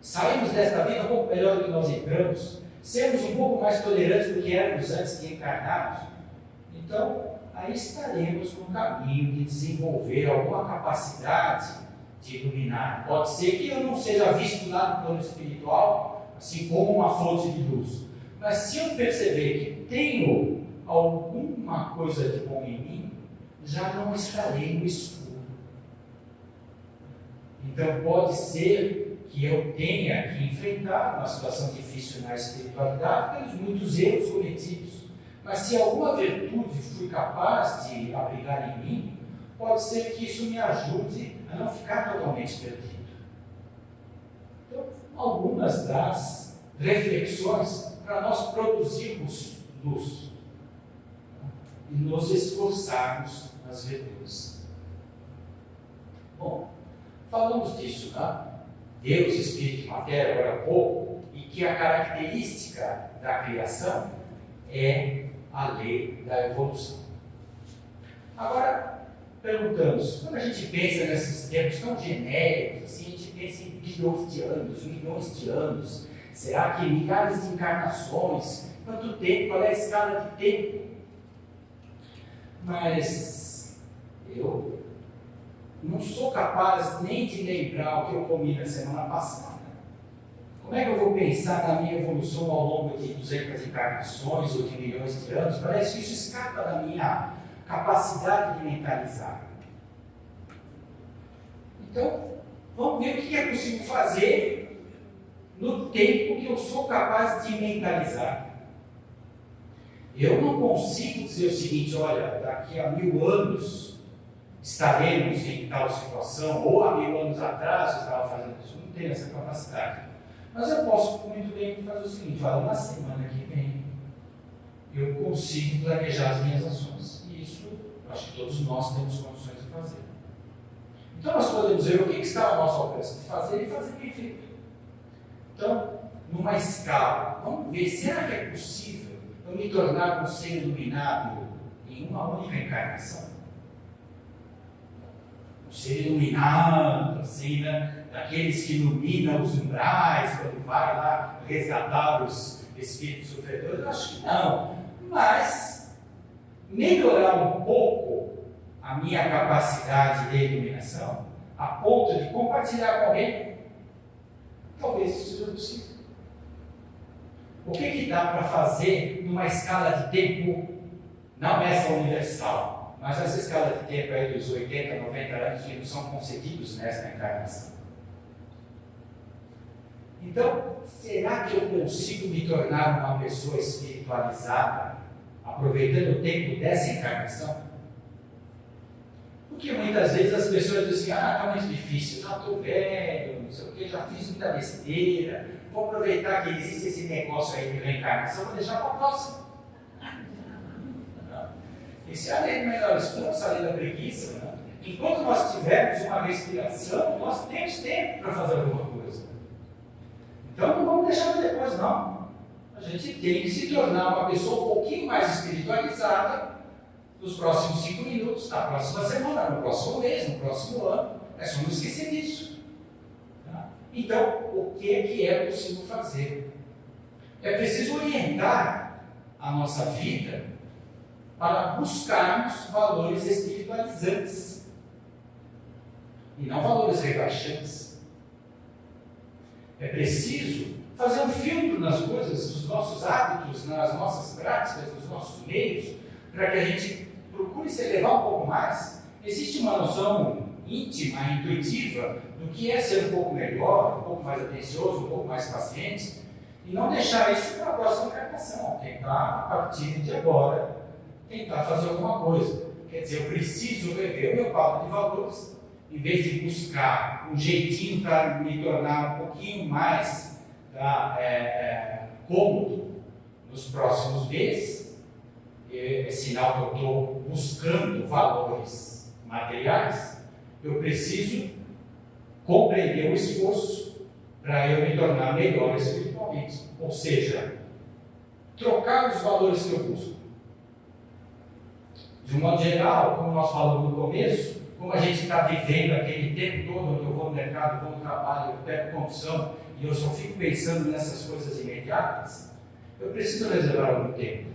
saímos desta vida um pouco melhor do que nós entramos, sermos um pouco mais tolerantes do que éramos antes de encarnarmos, então aí estaremos no caminho de desenvolver alguma capacidade de iluminar. Pode ser que eu não seja visto lá no plano espiritual, assim como uma fonte de luz, mas se eu perceber que tenho alguma coisa de bom em mim, já não estarei no escuro. Então pode ser que eu tenha que enfrentar uma situação difícil na espiritualidade pelos muitos erros cometidos. Mas se alguma virtude fui capaz de abrigar em mim, pode ser que isso me ajude a não ficar totalmente perdido. Então, algumas das reflexões para nós produzirmos luz e nos esforçarmos nas virtudes. Bom, falamos disso, né? Deus, Espírito e Matéria, agora há pouco, e que a característica da criação é a lei da evolução. Agora, perguntamos, quando a gente pensa nesses termos tão genéricos, assim, a gente pensa em bilhões de anos, milhões de anos, será que milhares de encarnações, quanto tempo, qual é a escala de tempo? Mas eu não sou capaz nem de lembrar o que eu comi na semana passada. Como é que eu vou pensar na minha evolução ao longo de 200 encarnações ou de milhões de anos? Parece que isso escapa da minha capacidade de mentalizar. Então, vamos ver o que é possível fazer no tempo que eu sou capaz de mentalizar. Eu não consigo dizer o seguinte, olha, daqui a 1000 anos estaremos em tal situação, ou há 1000 anos atrás eu estava fazendo isso, não tenho essa capacidade. Mas eu posso muito bem fazer o seguinte, olha, na semana que vem eu consigo planejar as minhas ações. E isso, acho que todos nós temos condições de fazer. Então, nós podemos ver o que está ao nosso alcance de fazer e fazer bem feito. Então, numa escala, vamos ver, será que é possível eu me tornar um ser iluminado em uma única encarnação? Um ser iluminado, assim, né? Daqueles que iluminam os umbrais, quando vai lá resgatar os espíritos sofredores? Eu acho que não. Mas, melhorar um pouco a minha capacidade de iluminação, a ponto de compartilhar com alguém, talvez isso seja possível. O que dá para fazer numa escala de tempo, não essa universal, mas essa escala de tempo aí dos 80, 90 anos que nos são concedidos nesta encarnação? Então, será que eu consigo me tornar uma pessoa espiritualizada, aproveitando o tempo dessa encarnação? Porque muitas vezes as pessoas dizem assim, está muito difícil, já estou velho, não sei o que, já fiz muita besteira, vou aproveitar que existe esse negócio aí de reencarnação, vou deixar para a próxima. Esse é a lei do menor esforço, a lei da preguiça. Né? Enquanto nós tivermos uma respiração, nós temos tempo para fazer alguma coisa. Então não vamos deixar para depois, não. A gente tem que se tornar uma pessoa um pouquinho mais espiritualizada nos próximos 5 minutos, na próxima semana, no próximo mês, no próximo ano. É só não esquecer disso. Tá? Então, o que é possível fazer? É preciso orientar a nossa vida para buscarmos valores espiritualizantes e não valores rebaixantes. É preciso fazer um filtro nas coisas, nos nossos hábitos, nas nossas práticas, nos nossos meios, para que a gente procure se elevar um pouco mais. Existe uma noção íntima, intuitiva, do que é ser um pouco melhor, um pouco mais atencioso, um pouco mais paciente, e não deixar isso para a próxima encarnação. Tentar, a partir de agora, tentar fazer alguma coisa. Quer dizer, eu preciso rever o meu quadro de valores, em vez de buscar um jeitinho para me tornar um pouquinho mais cômodo nos próximos meses. É sinal que eu estou buscando valores materiais. Eu preciso compreender o esforço para eu me tornar melhor espiritualmente. Ou seja, trocar os valores que eu busco. De um modo geral, como nós falamos no começo, como a gente está vivendo aquele tempo todo, onde eu vou no mercado, vou no trabalho, eu pego condução e eu só fico pensando nessas coisas imediatas, eu preciso reservar algum tempo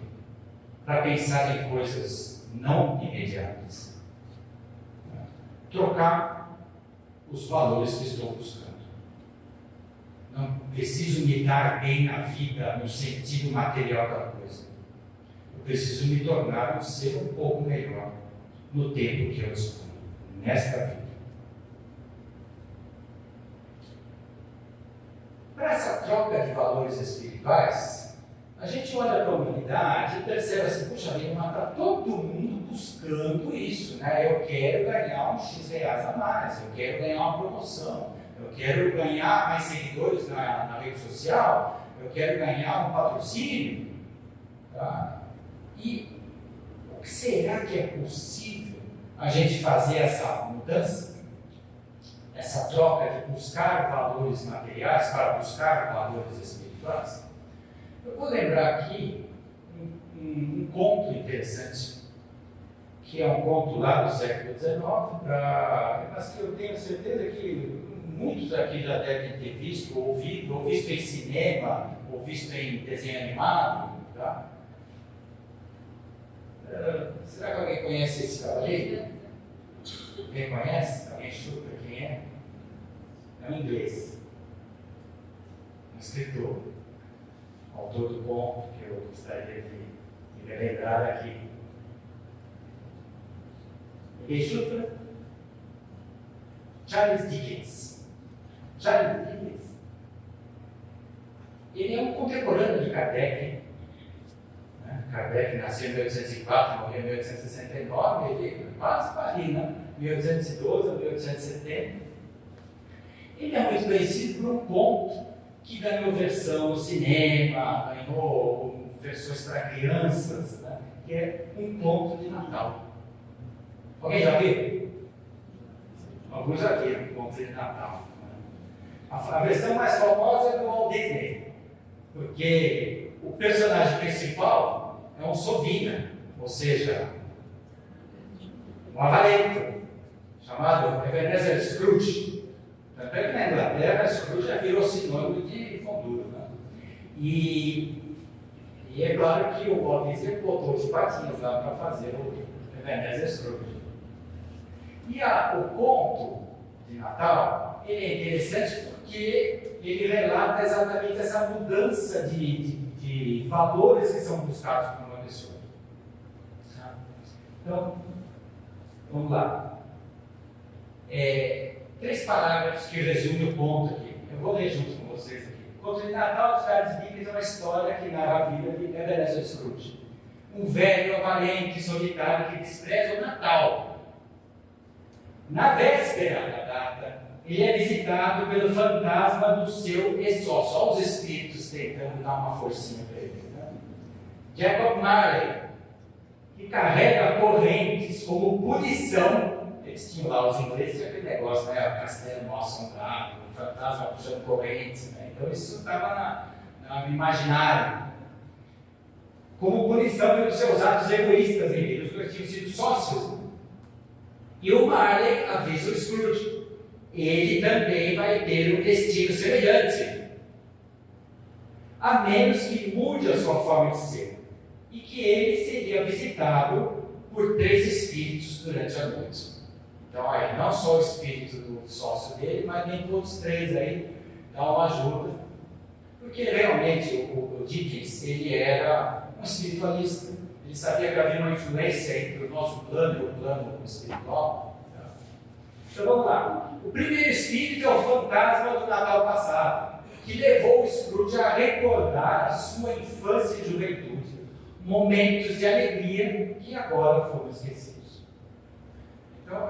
para pensar em coisas não imediatas. Trocar os valores que estou buscando. Não preciso me dar bem na vida no sentido material da coisa. Eu preciso me tornar um ser um pouco melhor no tempo que eu estou nesta vida. Para essa troca de valores espirituais, a gente olha para a humanidade e percebe assim, puxa vida, mas está todo mundo buscando isso, né? Eu quero ganhar uns X reais a mais, eu quero ganhar uma promoção, eu quero ganhar mais seguidores na rede social, eu quero ganhar um patrocínio. Tá? E será que é possível a gente fazer essa mudança? Essa troca de buscar valores materiais para buscar valores espirituais? Eu vou lembrar aqui um conto interessante, que é um conto lá do século XIX, mas que eu tenho certeza que muitos aqui já devem ter visto, ou visto em cinema, ou visto em desenho animado. Tá? Será que alguém conhece esse cavaleiro? Alguém conhece? Alguém chuta quem é? É um inglês, um escritor, autor do conto que eu gostaria de lembrar aqui. Ninguém chuta? Charles Dickens. Charles Dickens, ele é um contemporâneo de Kardec. Kardec nasceu em 1804, morreu em 1869, ele quase ali, né? 1812 a 1870. Ele é muito conhecido por um conto que ganhou versão no cinema, ganhou versões para crianças, né? Que é um conto de Natal. Alguém já viu? Alguns já viram um conto de Natal. A versão mais famosa é do Walt Disney, porque o personagem principal é um sovina, ou seja, um avarento, chamado Ebenezer Scrooge. Tanto é que na Inglaterra, Scrooge já virou sinônimo de pão duro, né? E é claro que o Walt Disney botou os patinhos lá para fazer o Ebenezer Scrooge. E o conto de Natal, ele é interessante porque ele relata exatamente essa mudança de valores que são buscados por uma pessoa. Então, vamos lá. 3 parágrafos que resumem o conto aqui. Eu vou ler junto com vocês aqui. O conto de Natal de Charles Dickens é uma história que narra a vida de Ebenezer Scrooge, um velho avarento e solitário que despreza o Natal. Na véspera da data, ele é visitado pelo fantasma do seu ex-sócio. Só os espíritos tentando dar uma forcinha para ele. Né? Jacob Marley, que carrega correntes como punição. Eles tinham lá, os ingleses, tinha aquele negócio, né? O castelo mal assombrado, o fantasma puxando correntes. Né? Então isso estava no imaginário. Como punição pelos seus atos egoístas em vida. Os dois tinham sido sócios. E o Marley avisa o Scrooge. Ele também vai ter um destino semelhante. A menos que mude a sua forma de ser. E que ele seria visitado por 3 espíritos durante a noite. Então, aí, não só o espírito do sócio dele, mas nem todos os 3 aí dão uma ajuda. Porque realmente o Dickens, ele era um espiritualista. Ele sabia que havia uma influência entre o nosso plano e o plano espiritual. Então vamos lá. O primeiro espírito é o fantasma do Natal passado, que levou o Scrooge a recordar a sua infância e juventude, momentos de alegria que agora foram esquecidos. Então,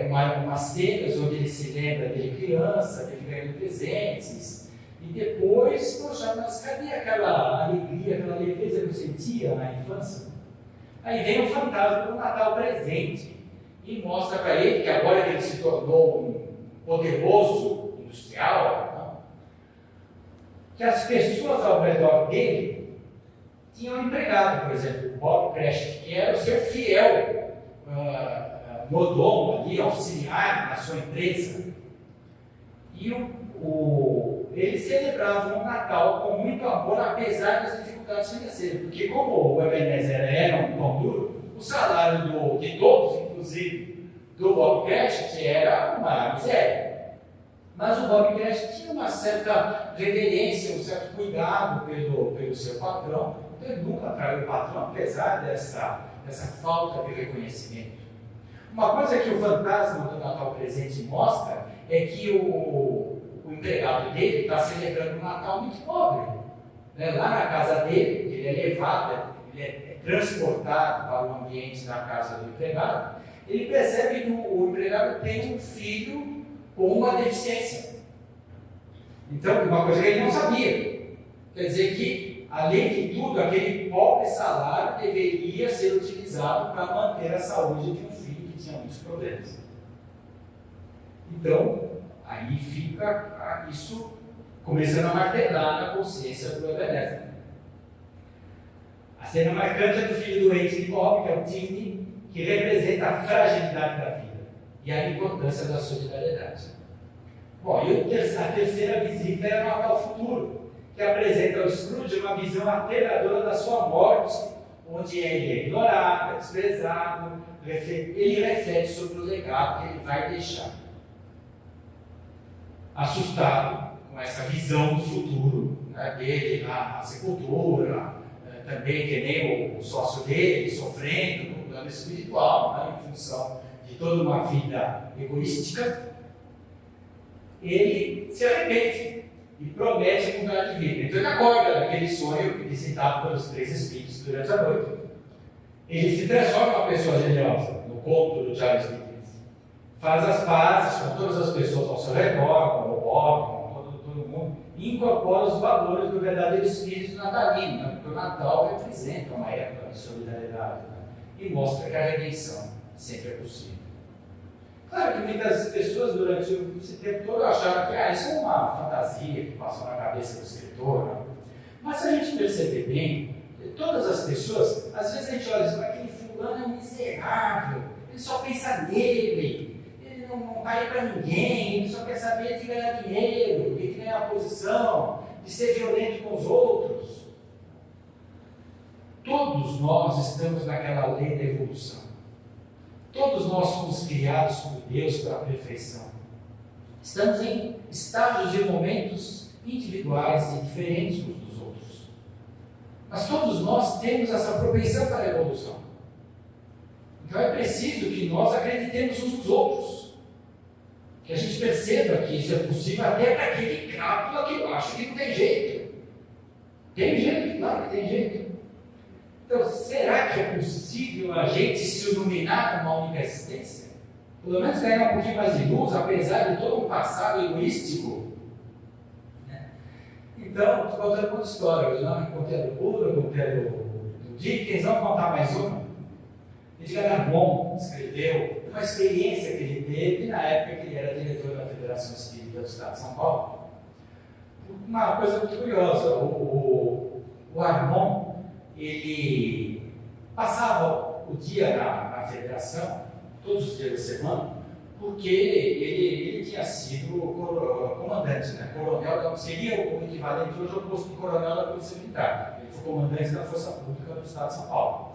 umas cenas onde ele se lembra dele criança, dele ganhando presentes, e depois, poxa, mas cadê aquela alegria, aquela leveza que eu sentia na infância? Aí vem o fantasma do Natal presente e mostra para ele que agora que ele se tornou um poderoso industrial, que as pessoas ao redor dele tinham um empregado, por exemplo, o Bob Cratchit, que era o seu fiel mordomo ali, auxiliar na sua empresa. E eles celebravam o Natal com muito amor, apesar das dificuldades financeiras, porque como o Ebenezer era um pão duro, o salário de todos, inclusive do Bob Cratchit, era uma miséria. Mas o Bob Cratchit tinha uma certa reverência, um certo cuidado pelo seu patrão, então ele nunca traiu o patrão, apesar dessa falta de reconhecimento. Uma coisa que o fantasma do Natal presente mostra é que o empregado dele está celebrando um Natal muito pobre. Né? Lá na casa dele, ele é levado, ele é transportado para o ambiente da casa do empregado, ele percebe que o empregado tem um filho com uma deficiência. Então, uma coisa que ele não sabia. Quer dizer que, além de tudo, aquele pobre salário deveria ser utilizado para manter a saúde de um filho que tinha muitos problemas. Então, aí fica isso começando a martelar na consciência do Ebenezer. A cena marcante é do filho doente de Bob, que é o Timmy, que representa a fragilidade da vida e a importância da solidariedade. Bom, e a terceira visita é o Natal Futuro, que apresenta ao Scrooge uma visão aterradora da sua morte, onde ele é ignorado, é desprezado, ele reflete sobre o legado que ele vai deixar. Assustado com essa visão do futuro, né, dele na sepultura, também que nem o sócio dele, sofrendo no plano espiritual, né, em função de toda uma vida egoística, ele se arrepende e promete mudar de vida. Então ele acorda daquele sonho visitado pelos 3 espíritos durante a noite. Ele se transforma em uma pessoa generosa, no conto do Charles Dickens. Faz as pazes com todas as pessoas ao seu redor, com o Bob, com todo mundo, e incorpora os valores do verdadeiro espírito natalino, né? Porque o Natal representa uma época de solidariedade, né? E mostra que a redenção sempre é possível. Claro que muitas pessoas durante esse tempo todo acharam que isso é uma fantasia que passou na cabeça do escritor, né? Mas se a gente perceber bem, todas as pessoas, às vezes a gente olha e diz, mas aquele fulano é um miserável, ele só pensa nele, ele não está aí para ninguém, ele só quer saber de ganhar dinheiro, de ganhar posição, de ser violento com os outros. Todos nós estamos naquela lei da evolução. Todos nós fomos criados por Deus para a perfeição. Estamos em estágios e momentos individuais e diferentes uns dos outros. Mas todos nós temos essa propensão para a evolução. Então é preciso que nós acreditemos uns nos outros. Que a gente perceba que isso é possível até para aquele crápula que eu acho que não tem jeito. Tem jeito, claro que tem jeito. Então, será que é possível a gente se iluminar numa única existência? Pelo menos ganhar um pouquinho mais de luz, apesar de todo um passado egoístico? Né? Então, estou contando uma história. Eu não contei a do Buda, contei a do Dickens, vamos contar mais uma. Edgar Armon escreveu uma experiência que ele teve na época que ele era diretor da Federação Espírita do Estado de São Paulo. Uma coisa muito curiosa, o Armon, ele passava o dia na federação, todos os dias da semana, porque ele tinha sido comandante, né? Coronel, seria o equivalente hoje ao posto de coronel da Polícia Militar. Ele foi comandante da Força Pública do Estado de São Paulo.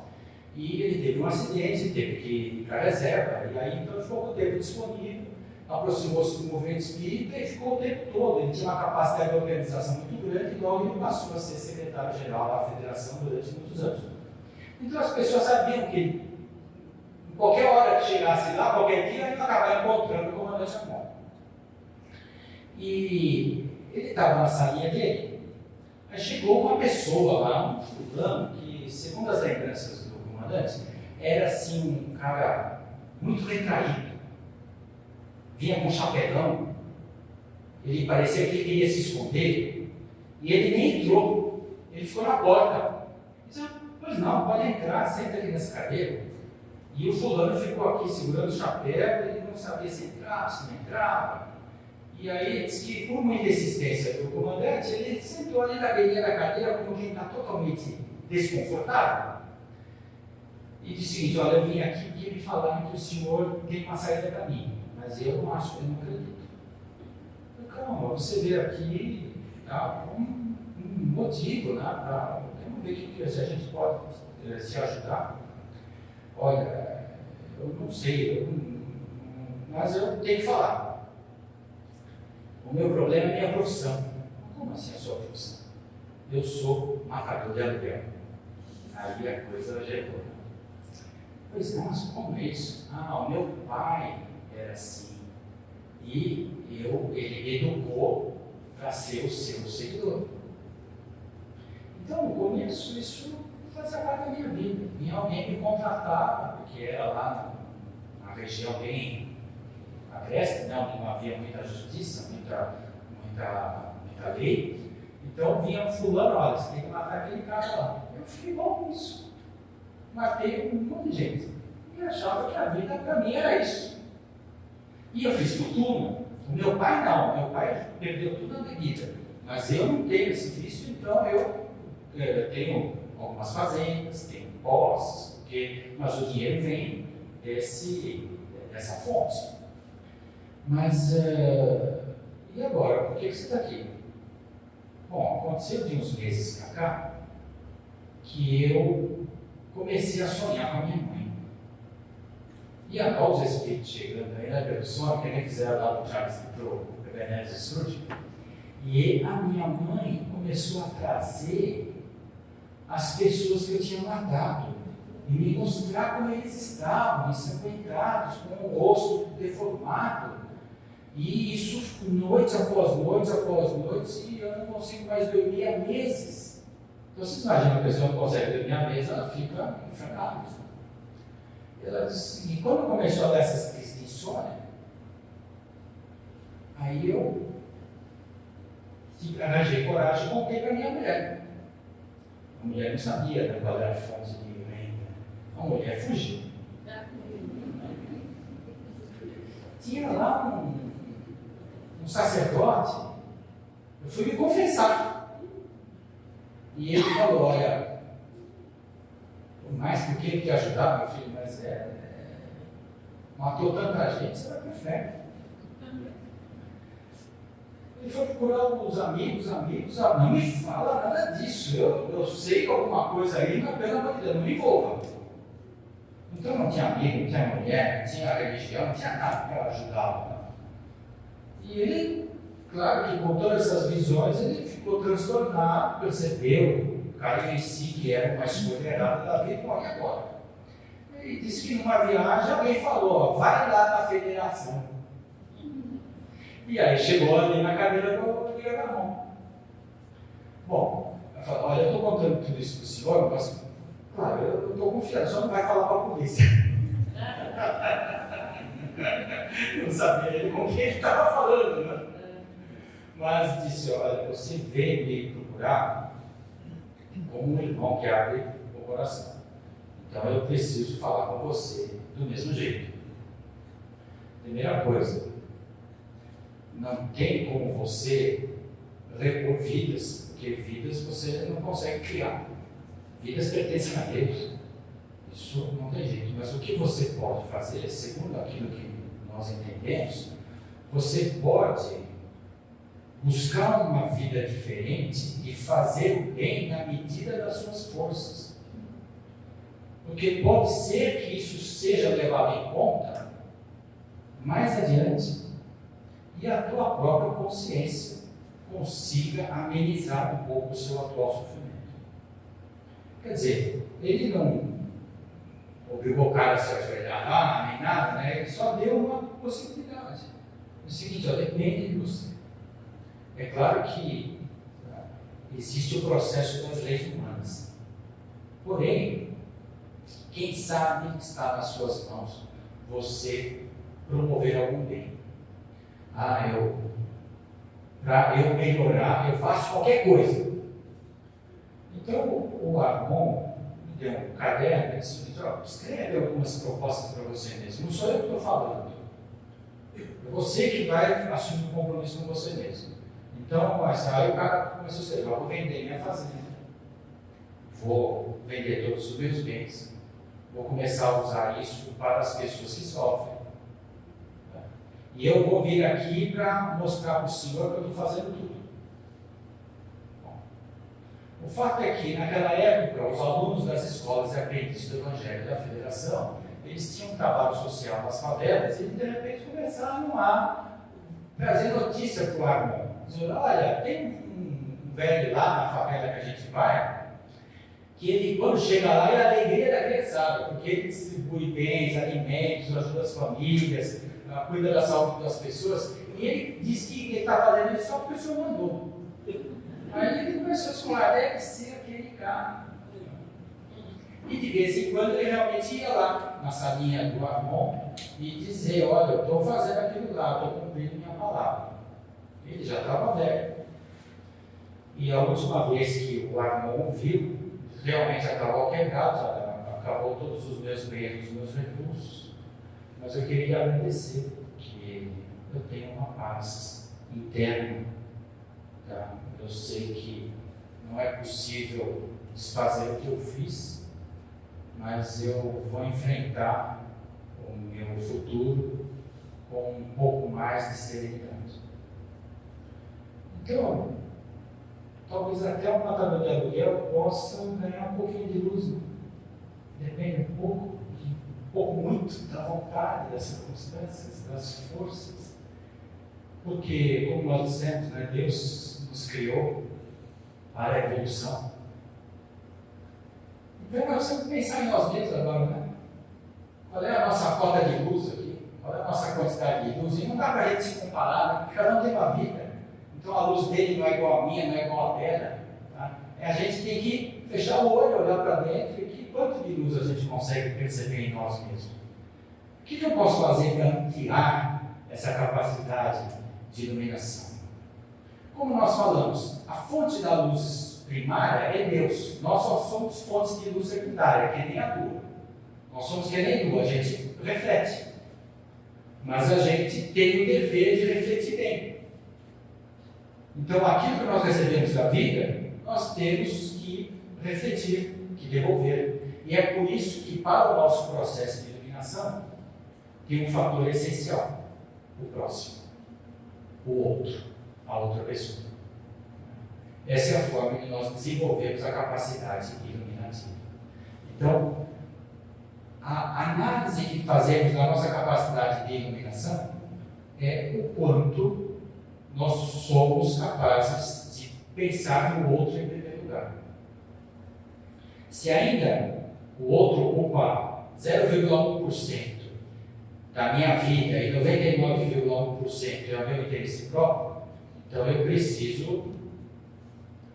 E ele teve um acidente, teve que ir para a reserva, e aí então ficou com o tempo disponível, aproximou-se do movimento espírita e ficou o tempo todo. Ele tinha uma capacidade de organização muito grande e logo ele passou a ser secretário-geral da federação durante muitos anos. Então as pessoas sabiam que em qualquer hora que chegasse lá, qualquer dia, ele acabava encontrando o comandante Armon. E ele estava na salinha dele, aí chegou uma pessoa lá, um fulano, que segundo as lembranças do comandante, era assim um cara muito retraído. Vinha com um chapéu, ele parecia que ele queria se esconder, e ele nem entrou, ele ficou na porta. Disse, pois não, pode entrar, senta aqui nessa cadeira. E o fulano ficou aqui segurando o chapéu, ele não sabia se entrava, se não entrava. E aí ele disse que, por uma indesistência do comandante, ele sentou ali na beirinha da cadeira como quem está totalmente desconfortável. E disse o seguinte, olha, eu vim aqui porque me falaram que o senhor tem uma saída para mim. Mas eu não acho, eu não acredito. Calma, você veio aqui com um motivo, né? Vamos ver o que a gente pode se ajudar. Olha, eu não sei, mas eu tenho que falar. O meu problema é a minha profissão. Como assim a sua profissão? Eu sou matador de aluguel. Aí a coisa agitou. Pois não, mas como é isso? O meu pai era assim, e ele me educou para ser o seu seguidor. Então, no começo, isso fazia parte da minha vida. Vinha alguém me contratava, porque era lá na região bem agreste, né, onde não havia muita justiça, muita lei. Então, vinha fulano, olha, você tem que matar aquele cara lá. Eu fiquei bom nisso. Matei um monte de gente. E achava que a vida para mim era isso. E eu fiz fortuna. O meu pai não, meu pai perdeu tudo na bebida. Mas eu não tenho esse vício, então eu tenho algumas fazendas, tenho posses, mas o dinheiro vem dessa fonte. Mas, e agora? Por que você está aqui? Bom, aconteceu de uns meses para cá que eu comecei a sonhar com a minha mãe. E após os espíritos chegando aí, né, pelo sonho, que nem fizeram lá no Charles pro Ebenezer Scrooge, e a minha mãe começou a trazer as pessoas que eu tinha matado e me mostrar como eles estavam, ensanguentados, com o rosto deformado. E isso noite após noite, e eu não consigo mais dormir há meses. Então vocês imaginam, a pessoa não consegue dormir há meses, ela fica infernal. Ela disse, e quando começou a dar essas crises de insônia, aí eu arranjei coragem e contei para minha mulher. A mulher não sabia, né, qual era a fonte de renda. A mulher fugiu. Tinha lá um sacerdote, eu fui me confessar. E ele falou, olha, por mais que eu queira te ajudar, meu filho, mas matou tanta gente, você vai para o inferno. Ele foi procurar os amigos, não me fala nada disso, eu sei alguma coisa aí, mas pelo amor de Deus, não me envolva. Então não tinha amigo, não tinha mulher, não tinha religião, não tinha nada para ajudá-lo. E ele, claro que com todas essas visões, ele ficou transtornado, percebeu, caiu em si que era uma escolha errada da vida, morre agora. Ele disse que numa viagem alguém falou, ó, vai lá na federação. E aí chegou ali na cadeira do Ramon. Bom, eu falei, olha, eu estou contando tudo isso para o senhor, mas, claro, eu estou confiando, só não vai falar para a polícia. Eu não sabia ele com quem ele estava falando, né? Mas disse, olha, você veio me procurar como um irmão que abre o coração. Então eu preciso falar com você do mesmo jeito. Primeira coisa, não tem como você repor vidas, porque vidas você não consegue criar. Vidas pertencem a Deus. Isso não tem jeito. Mas o que você pode fazer, segundo aquilo que nós entendemos, você pode buscar uma vida diferente e fazer o bem na medida das suas forças. Porque pode ser que isso seja levado em conta mais adiante e a tua própria consciência consiga amenizar um pouco o seu atual sofrimento. Quer dizer, ele não obrigou o cara a se ajoelhar lá, nem nada, né? Ele só deu uma possibilidade. O seguinte, ó, depende de você. É claro que existe o processo das leis humanas. Porém, quem sabe está nas suas mãos você promover algum bem. Para eu melhorar, eu faço qualquer coisa. Então, o Armon me deu um caderno e disse, escreve algumas propostas para você mesmo. Não sou eu que estou falando. É você que vai assumir um compromisso com você mesmo. Então, aí o cara começou a escrever, vou vender minha fazenda. Vou vender todos os meus bens. Vou começar a usar isso para as pessoas que sofrem. E eu vou vir aqui para mostrar para o senhor que eu estou fazendo tudo. Bom, o fato é que, naquela época, os alunos das escolas e aprendizes do Evangelho da Federação, eles tinham um trabalho social nas favelas e, de repente, começaram a trazer notícia para o Armon. Dizendo, olha, tem um velho lá na favela que a gente vai, que ele, quando chega lá, é a alegria da criançada, porque ele distribui bens, alimentos, ajuda as famílias, cuida da saúde das pessoas, e ele diz que ele está fazendo isso só porque o senhor mandou. Aí ele começou a escolar, deve ser aquele cara. E de vez em quando ele realmente ia lá, na salinha do Armon, e dizer, olha, eu estou fazendo aquilo lá, estou cumprindo minha palavra. Ele já estava velho. E a última vez que o Armon viu, realmente acabou quebrado, acabou todos os meus bens, os meus recursos. Mas eu queria agradecer, porque eu tenho uma paz interna. Tá? Eu sei que não é possível desfazer o que eu fiz, mas eu vou enfrentar o meu futuro com um pouco mais de serenidade. Então, talvez até um matador de aluguel possa ganhar um pouquinho de luz. Né? Depende um pouco muito da vontade, das circunstâncias, das forças. Porque, como nós dissemos, né, Deus nos criou para a evolução. Então nós temos que pensar em nós mesmos agora, né? Qual é a nossa cota de luz aqui? Qual é a nossa quantidade de luz? E não dá para a gente se comparar, né? Porque cada um tem uma vida. Então a luz dele não é igual a minha, não é igual a dela. Tá? A gente tem que fechar o olho, olhar para dentro e que quanto de luz a gente consegue perceber em nós mesmos. O que eu posso fazer para ampliar essa capacidade de iluminação? Como nós falamos, a fonte da luz primária é Deus. Nós só somos fontes de luz secundária, que nem a lua. Nós somos que nem a lua, a gente reflete. Mas a gente tem o dever de refletir bem. Então, aquilo que nós recebemos da vida, nós temos que refletir, que devolver. E é por isso que, para o nosso processo de iluminação, tem um fator essencial: o próximo, o outro, a outra pessoa. Essa é a forma que nós desenvolvemos a capacidade iluminativa. Então, a análise que fazemos da nossa capacidade de iluminação é o quanto nós somos capazes de pensar no outro em primeiro lugar. Se ainda o outro ocupa 0,1% da minha vida e 99,1% é o meu interesse próprio, então eu preciso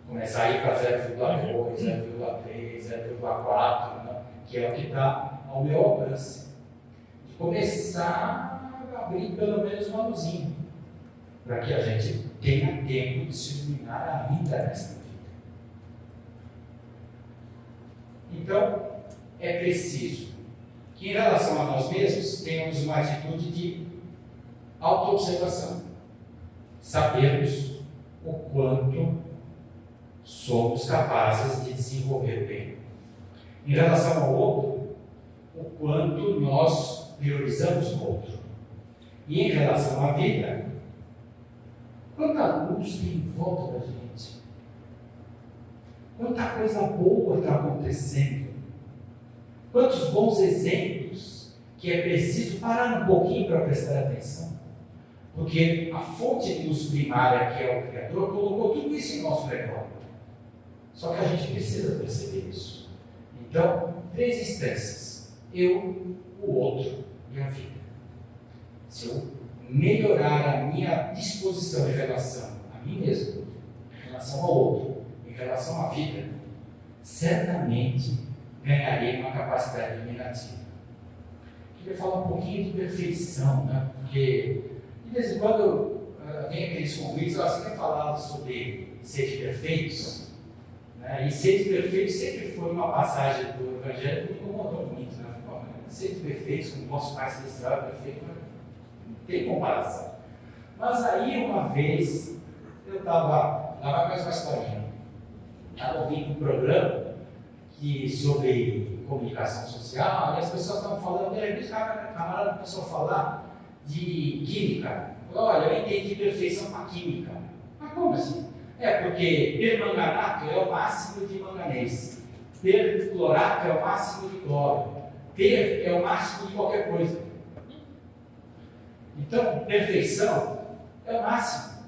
começar a ir para 0,2, 0,3, 0,4, né? Que é o que está ao meu alcance. De começar a abrir pelo menos uma luzinha, para que a gente tenha tempo de se iluminar ainda nesta vida. Então, é preciso que, em relação a nós mesmos, tenhamos uma atitude de autoobservação. Sabermos o quanto somos capazes de desenvolver bem. Em relação ao outro, o quanto nós priorizamos o outro. E em relação à vida, quanta luz tem em volta da gente. Quanta coisa boa está acontecendo. Quantos bons exemplos que é preciso parar um pouquinho para prestar atenção. Porque a fonte de luz primária, que é o Criador, colocou tudo isso em nosso redor. Só que a gente precisa perceber isso. Então, 3 instâncias: eu, o outro e a vida. Se eu melhorar a minha disposição em relação a mim mesmo, em relação ao outro, em relação à vida, certamente ganharei uma capacidade iluminativa. Queria falar um pouquinho de perfeição, né? Porque de vez em quando vem aqueles convites, você quer falar sobre ser perfeitos? Né? E ser perfeito sempre foi uma passagem do Evangelho que me incomodou muito. Né? Ser perfeitos, como vosso Pai Celestial é perfeito, não tem comparação. Mas aí, uma vez, eu estava, lá vai mais uma historinha, estava ouvindo um programa sobre comunicação social, e as pessoas estavam falando, de repente, o camarada começou a falar de química. Olha, eu entendi perfeição com a química. Mas como assim? É porque permanganato é o máximo de manganês, perclorato é o máximo de cloro, per é o máximo de qualquer coisa. Então, perfeição é o máximo.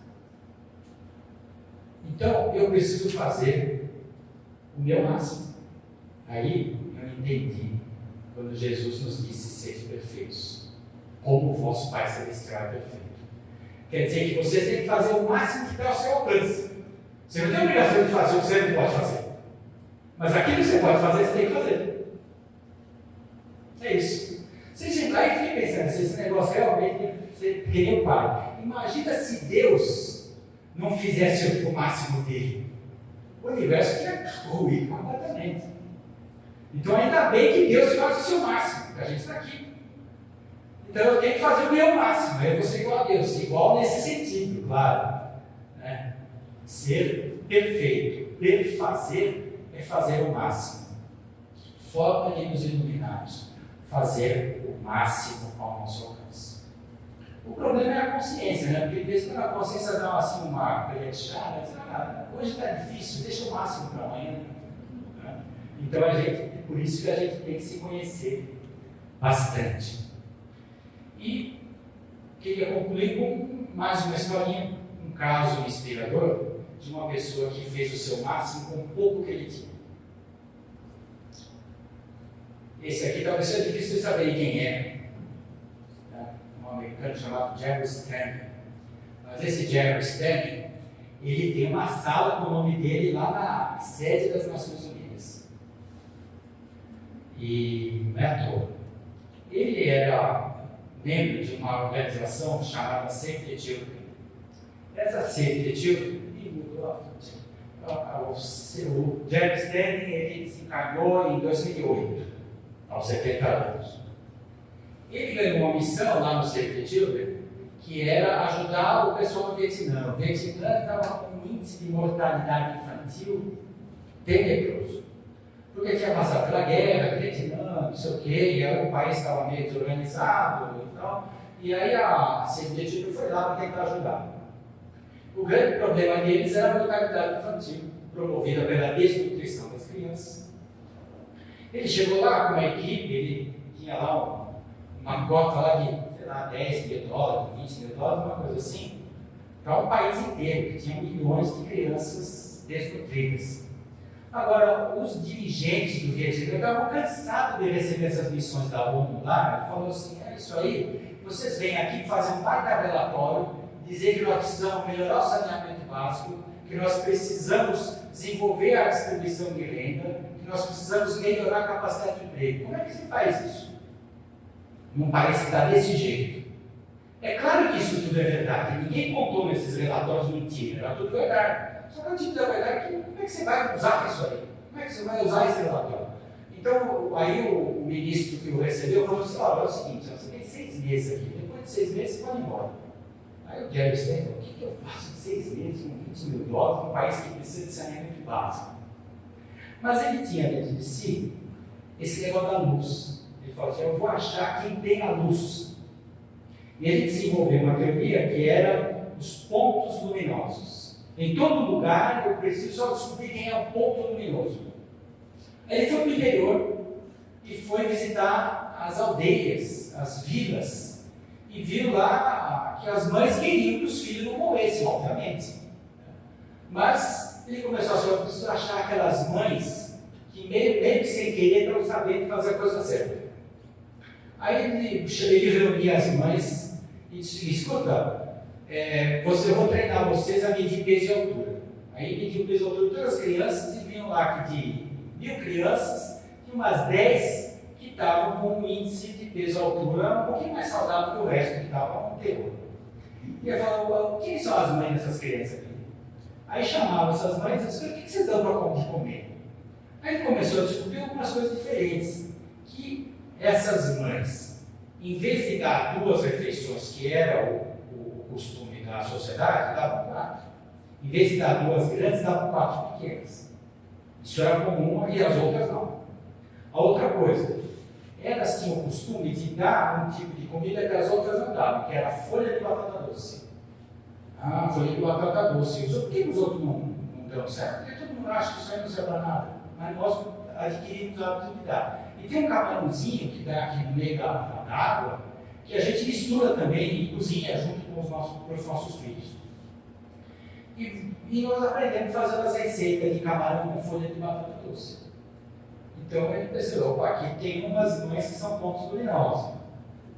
Então, eu preciso fazer o meu máximo. Aí, eu entendi quando Jesus nos disse: sede perfeitos, como o vosso Pai Celestial é perfeito. Quer dizer que vocês têm que fazer o máximo que está ao seu alcance. Você não tem a obrigação de fazer o que você não pode fazer. Mas aquilo que você pode fazer, você tem que fazer. É isso. Aí fiquei pensando, se esse negócio realmente queria o Pai. Imagina se Deus não fizesse o máximo dele. O universo ia ruir completamente. Então, ainda bem que Deus faz o seu máximo, porque a gente está aqui. Então, eu tenho que fazer o meu máximo. Eu vou ser igual a Deus, igual nesse sentido, claro. Né? Ser perfeito, perfazer é fazer o máximo. Forma de nos iluminarmos, fazer o máximo ao nosso alcance. O problema é a consciência, né? Porque de vez em quando a consciência dá assim uma colherada, diz: hoje está difícil, deixa o máximo para amanhã. Né? Então, por isso que a gente tem que se conhecer bastante. E queria concluir com mais uma historinha, um caso inspirador de uma pessoa que fez o seu máximo com o pouco que ele tinha. Esse aqui talvez seja difícil de saber quem é. Um americano chamado Jerry Stanley. Mas esse Jerry Stanley, ele tem uma sala com o nome dele lá na sede das Nações Unidas. E não é à toa. Ele era membro de uma organização chamada Save the Children. Essa Save the Children, o Jerry Stanley, ele desencarnou em 2008, aos 70 anos. Ele ganhou uma missão lá no Save the Children, que era ajudar o pessoal no Vietnã. O Vietnã estava com um índice de mortalidade infantil tenebroso. Porque tinha passado pela guerra, Vietnã, não sei o quê, e aí o país estava meio desorganizado e tal. E aí a Save the Children foi lá para tentar ajudar. O grande problema deles era a mortalidade infantil, promovida pela desnutrição das crianças. Ele chegou lá com uma equipe, ele tinha lá uma cota lá de, sei lá, 10 mil dólares, 20 mil dólares, uma coisa assim, para o país inteiro, que tinha milhões de crianças desnutridas. Agora, os dirigentes do Vietnã estavam cansados de receber essas missões da ONU lá. Ele falou assim: é isso aí, vocês vêm aqui fazer um baita relatório, dizer que nós precisamos melhorar o saneamento básico, que nós precisamos desenvolver a distribuição de renda, que nós precisamos melhorar a capacidade de emprego. Como é que se faz isso? Num país que está desse jeito. É claro que isso tudo é verdade. Ninguém contou nesses relatórios mentira, era tudo verdade. Só que o tipo da verdade é que como é que você vai usar isso aí? Como é que você vai usar esse relatório? Então, aí o ministro que o recebeu falou assim: olha, é o seguinte, você tem 6 meses aqui, depois de 6 meses você pode ir embora. Aí o Jerry Stanley falou: o que eu faço em 6 meses com 20 mil dólares num país que precisa de saneamento básico? Mas ele tinha dentro de si esse negócio da luz. Ele falou assim: eu vou achar quem tem a luz. E ele desenvolveu uma teoria que era os pontos luminosos. Em todo lugar eu preciso só descobrir quem é o ponto luminoso. Aí ele foi para o interior e foi visitar as aldeias, as vilas, e viu lá que as mães queriam que os filhos não morressem, obviamente. Mas ele começou a achar: eu preciso achar aquelas mães que meio que sem querer estão sabendo fazer a coisa certa. Aí ele reunia as mães e disse: escuta, eu vou treinar vocês a medir peso e altura. Aí mediu o peso e altura de todas as crianças e viam lá que de 1.000 crianças, tinha umas 10 que estavam com um índice de peso e altura um pouquinho mais saudável que o resto, que estava um terror. E ele falou: quem são as mães dessas crianças aqui? Aí chamava essas mães e disse: o que vocês dão para comer? Aí ele começou a descobrir algumas coisas diferentes, que essas mães, em vez de dar 2 refeições, que era o costume da sociedade, davam 4. Em vez de dar 2 grandes, davam 4 pequenas. Isso era comum e as outras não. A outra coisa, elas tinham o costume de dar um tipo de comida que as outras não davam, que era folha de batata doce. Folha de batata doce. Por que os outros não dão certo? Porque todo mundo acha que isso aí não serve para nada. Mas nós adquirimos o hábito de dar. E tem um camarãozinho que dá aqui no meio da água, que a gente mistura também e cozinha junto com os nossos filhos. E nós aprendemos a fazer as receitas de camarão com folha de batata doce. Então ele pensou: opa, aqui tem umas mães que são pontos luminosos.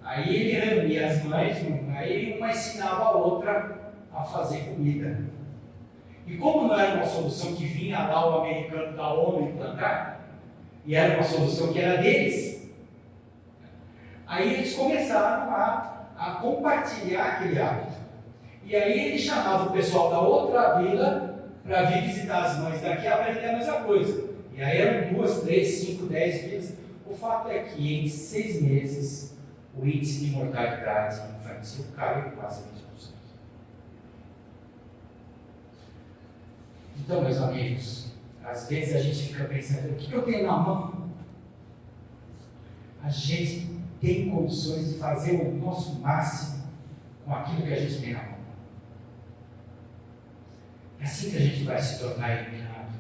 Aí ele reunia as mães, aí uma ensinava a outra a fazer comida. E como não era uma solução que vinha lá o americano da ONU implantar, e era uma solução que era deles, aí eles começaram a compartilhar aquele hábito. E aí ele chamava o pessoal da outra vila para vir visitar as mães daqui e aprender a mesma coisa. E aí eram 2, 3, 5, 10 vezes. O fato é que em 6 meses o índice de mortalidade infantil caiu quase 20%. Então, meus amigos, às vezes a gente fica pensando: o que eu tenho na mão? A gente tem condições de fazer o nosso máximo com aquilo que a gente tem na mão. É assim que a gente vai se tornar iluminado.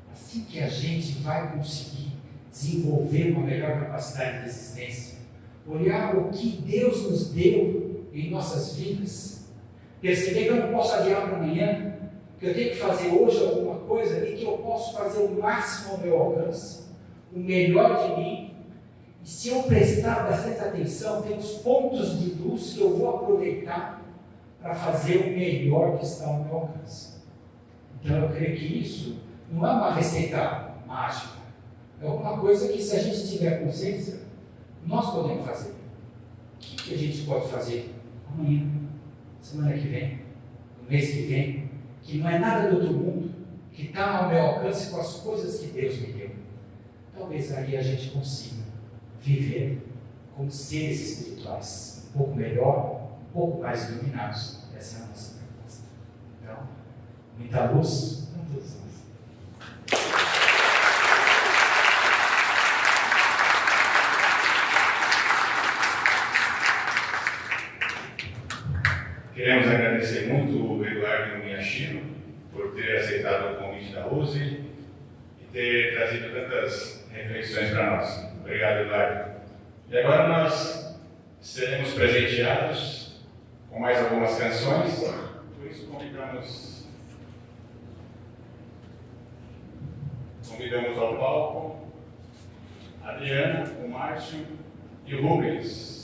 Assim que a gente vai conseguir desenvolver uma melhor capacidade de existência. Olhar o que Deus nos deu em nossas vidas. Perceber que eu não posso adiar para amanhã, que eu tenho que fazer hoje alguma coisa e que eu posso fazer o máximo ao meu alcance, o melhor de mim. E se eu prestar bastante atenção, tem os pontos de luz que eu vou aproveitar para fazer o melhor que está ao meu alcance. Então eu creio que isso não é uma receita mágica, é alguma coisa que, se a gente tiver consciência, nós podemos fazer. O que a gente pode fazer amanhã, semana que vem, no mês que vem, que não é nada do outro mundo, que está ao meu alcance com as coisas que Deus me deu. Talvez aí a gente consiga viver como seres espirituais, um pouco melhor, um pouco mais iluminados. Essa é a nossa proposta. Então, muita luz para todos nós. Queremos agradecer muito o Eduardo Miyashiro por ter aceitado o convite da Rose e ter trazido tantas reflexões para nós. Obrigado, Eduardo. E agora nós seremos presenteados com mais algumas canções, por isso convidamos ao palco a Adriana, o Márcio e o Rubens.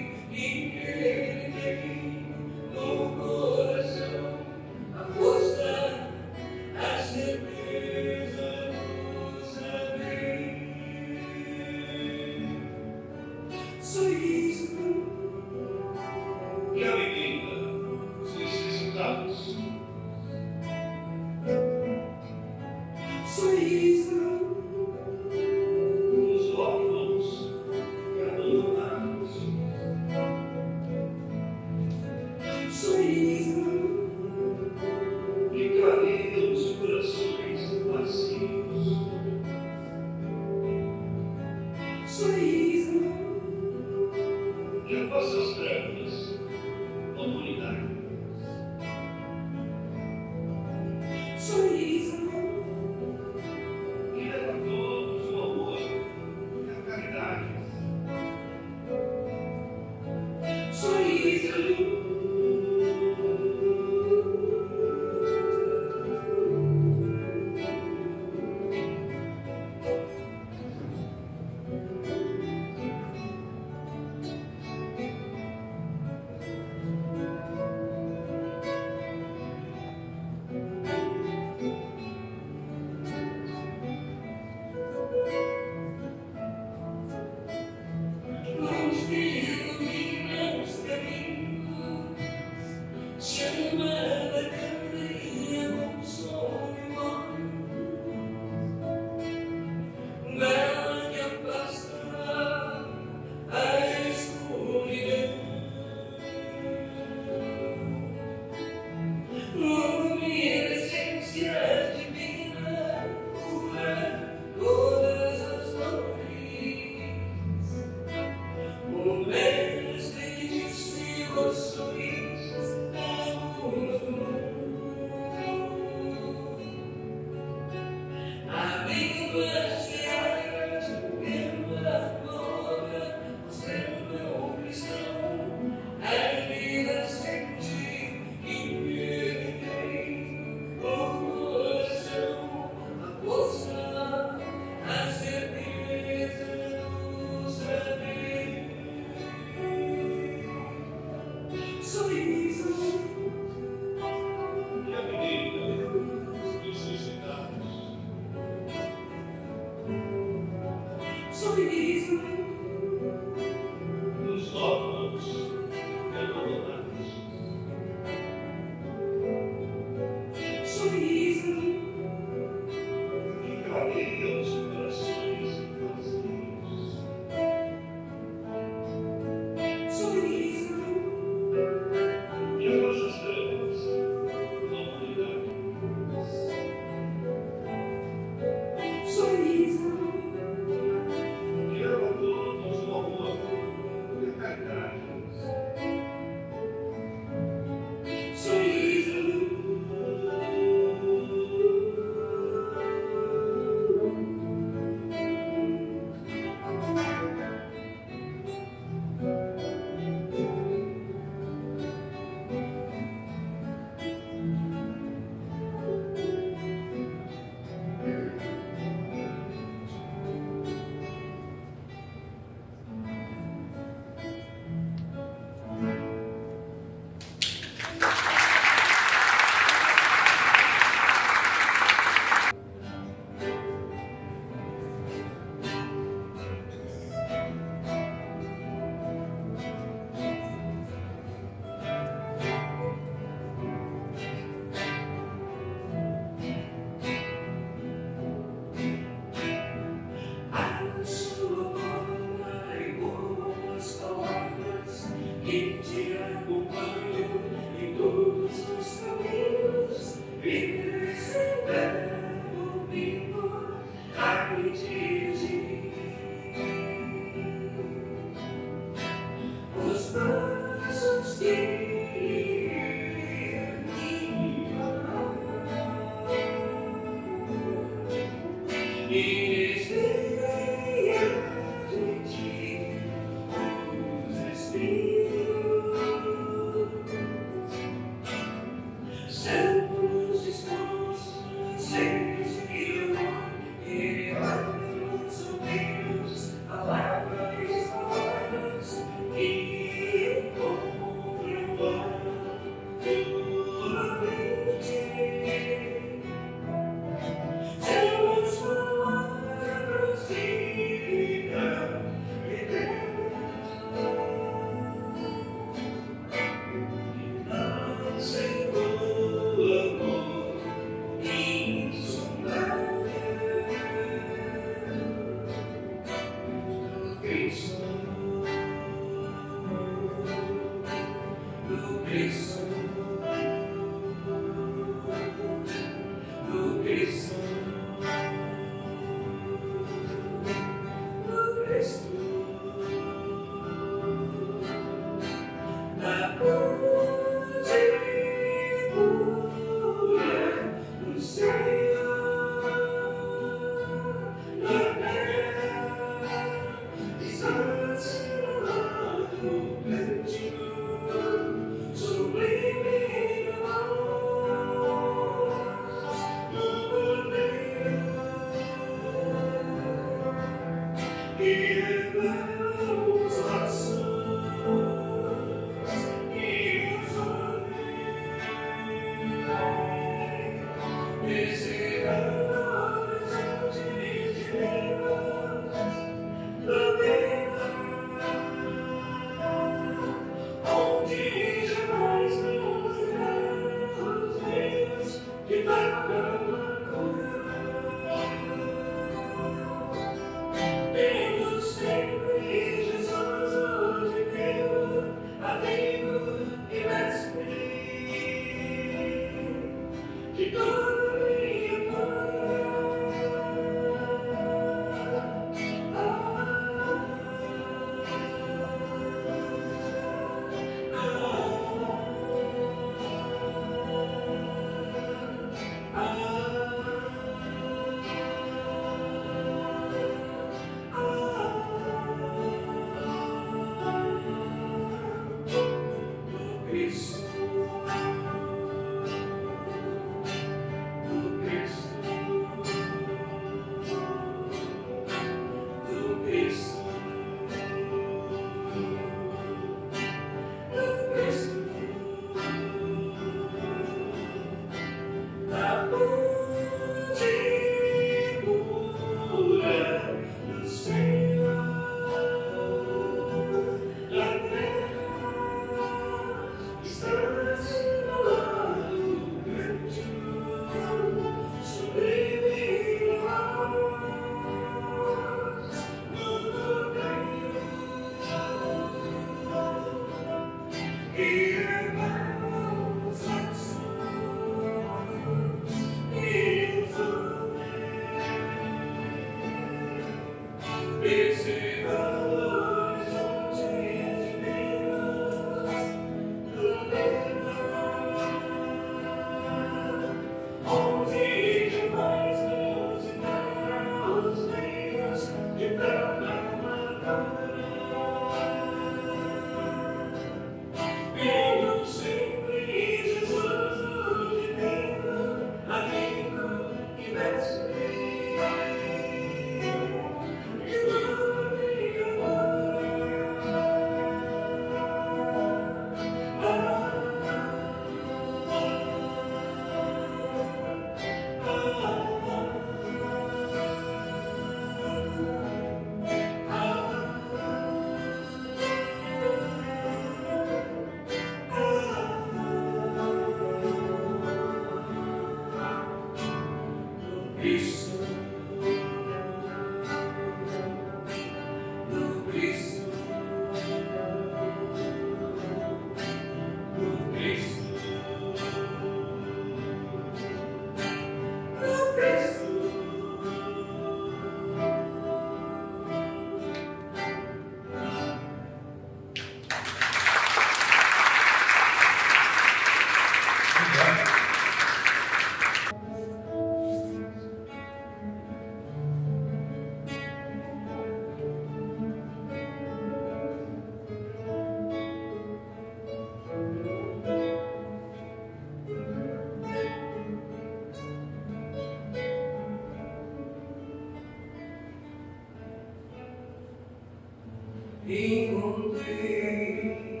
Encontrei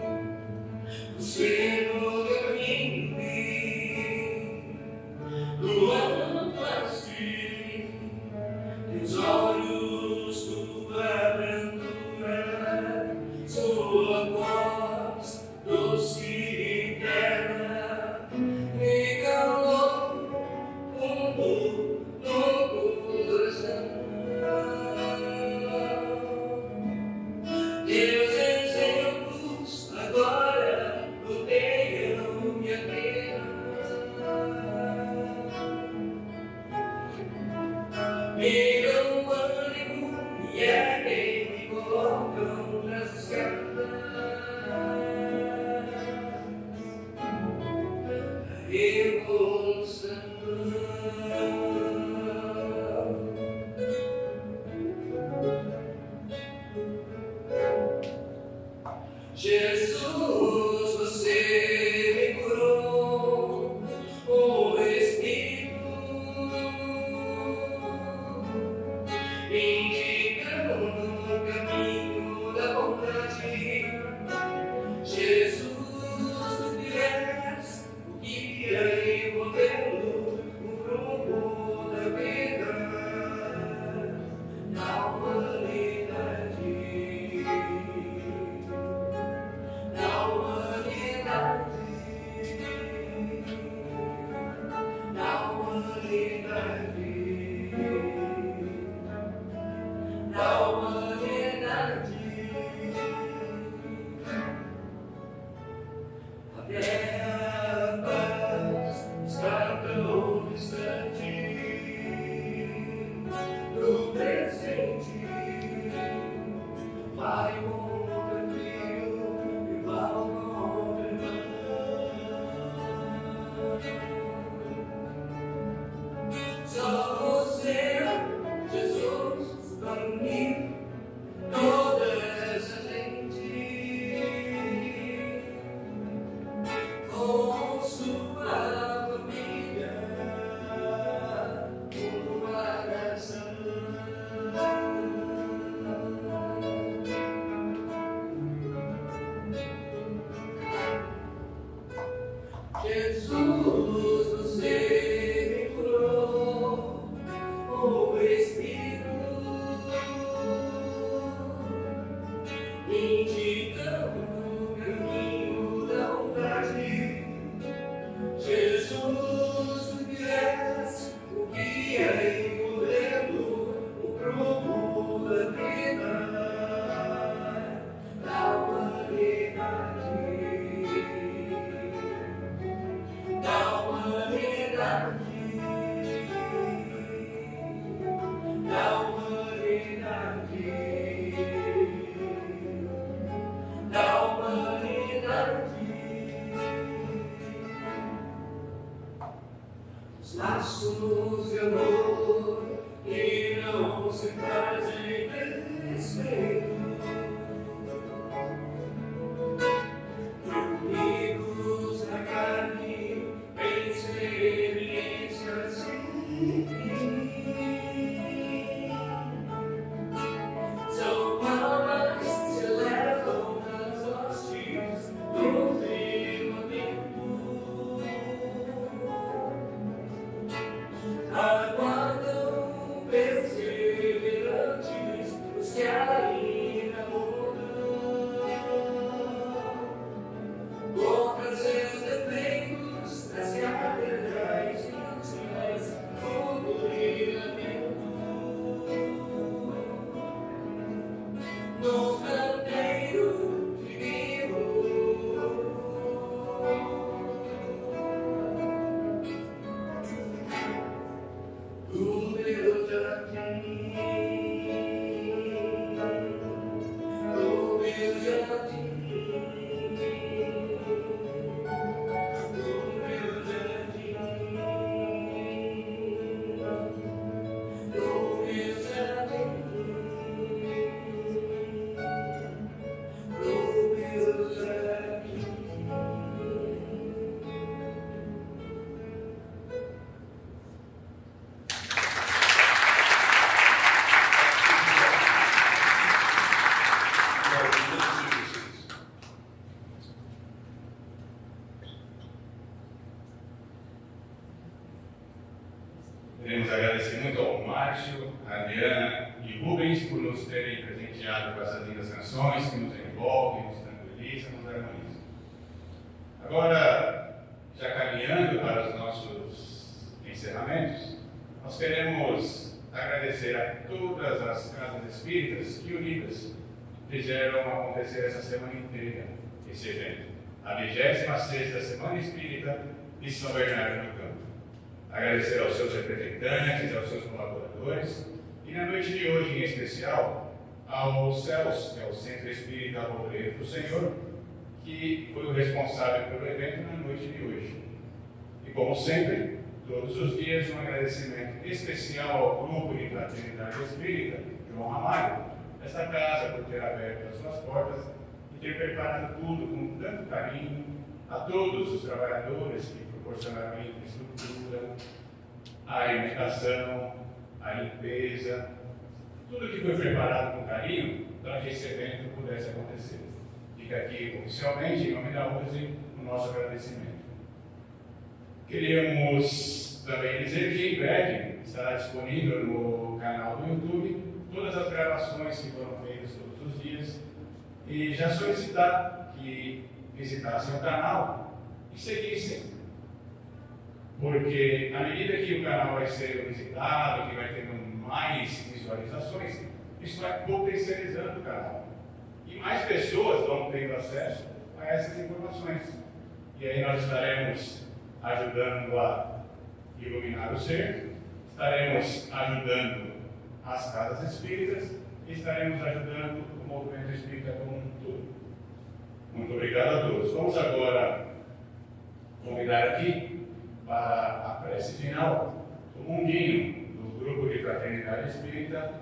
o Senhor em mim, louva-se, teus olhos, tua brandura, sua voz doce e terna, me calou como no coração. Teus exemplos agora rodeiam Jesus, você me curou, o Espírito indicando o caminho da vontade. Jesus, tu és o guia envolvendo o rumo da vida, da humanidade. Da humanidade, da humanidade, da humanidade. A paz está tão distante do presente. Vai só você, Jesus, para unir toda essa gente com sua família, uma nação. Jesus, você me curou, o Espírito indicando o caminho da vontade. Jesus, tu és o guia e o modelo, o prumo da vida, da humanidade. Da humanidade, da humanidade, da humanidade. Os laços de amor que não se fazem desrespeito. Amigos na carne, experiências sem fim. São almas que se levam nas hostes do firmamento, aguardam perseverantes os que ainda mudam. Contra seus defeitos, nas catedrais íntimas, fogo e lamento. No canteiro divino, do meu jardim, do meu jardim. Queremos agradecer muito ao Márcio, a Adriana e Rubens por nos terem presenteado com essas lindas canções que nos envolvem, nos tranquilizam, nos harmonizam. Agora, já caminhando para os nossos encerramentos, nós queremos agradecer a todas as casas espíritas que unidas fizeram acontecer essa semana inteira esse evento, a 26ª Semana Espírita de São Bernardo do Campo. Agradecer aos seus representantes, aos seus colaboradores e na noite de hoje em especial ao CELS, que é o Centro Espírita Loureiro do Senhor, que foi o responsável pelo evento na noite de hoje. E como sempre, todos os dias um agradecimento especial ao Grupo de Fraternidade Espírita, João Ramalho, esta casa por ter aberto as suas portas e ter preparado tudo com tanto carinho, a todos os trabalhadores que proporcionaram a infraestrutura, a alimentação, a limpeza, tudo que foi preparado com carinho para que esse evento pudesse acontecer. Fica aqui oficialmente, em nome da USE, o nosso agradecimento. Queríamos também dizer que em breve estará disponível no canal do YouTube todas as gravações que foram feitas todos os dias e já solicitar que visitassem o canal e seguissem. Porque à medida que o canal vai ser visitado, que vai tendo mais visualizações, isso vai potencializando o canal. E mais pessoas vão tendo acesso a essas informações. E aí nós estaremos ajudando a iluminar o ser, estaremos ajudando as casas espíritas e estaremos ajudando o movimento espírita como um todo. Muito obrigado a todos. Vamos agora convidar aqui para a prece final o Mundinho, do Grupo de Fraternidade Espírita,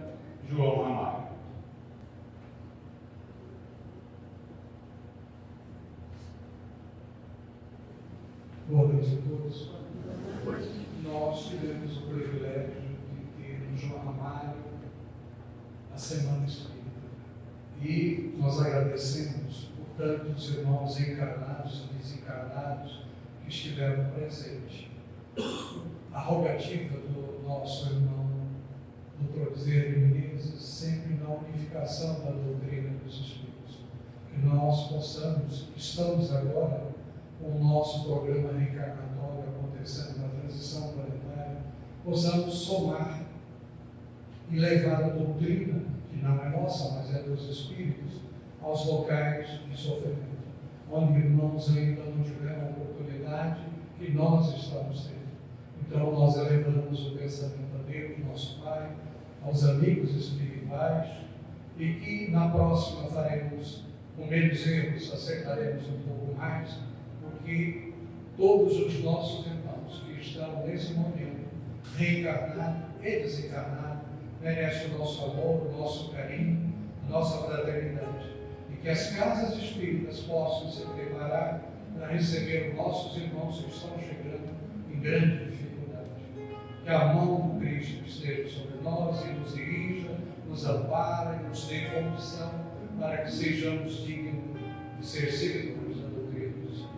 João Ramalho. Boa noite a todos. Nós tivemos o privilégio de ter no João Ramalho a Semana Espírita. E nós agradecemos por tantos irmãos encarnados e desencarnados que estiveram presentes. A rogativa do nosso irmão Dr. Bezerra de Menezes, sempre na unificação da doutrina dos Espíritos, que nós possamos, estamos agora com o nosso programa reencarnatório acontecendo na transição planetária, possamos somar e levar a doutrina, que não é nossa, mas é dos Espíritos, aos locais de sofrimento, onde irmãos ainda não tiveram a oportunidade que nós estamos tendo. Então nós elevamos o pensamento a Deus, nosso Pai, aos amigos espirituais, e que na próxima faremos com menos erros, acertaremos um pouco mais, porque todos os nossos irmãos que estão nesse momento, reencarnados e desencarnados, merecem o nosso amor, o nosso carinho, a nossa fraternidade. E que as casas espíritas possam se preparar para receber os nossos irmãos que estão chegando em grande dificuldade. Que a mão do Cristo esteja sobre nós e nos dirija, nos ampare, nos dê condição para que sejamos dignos de ser seguidores da doutrina dos Espíritos.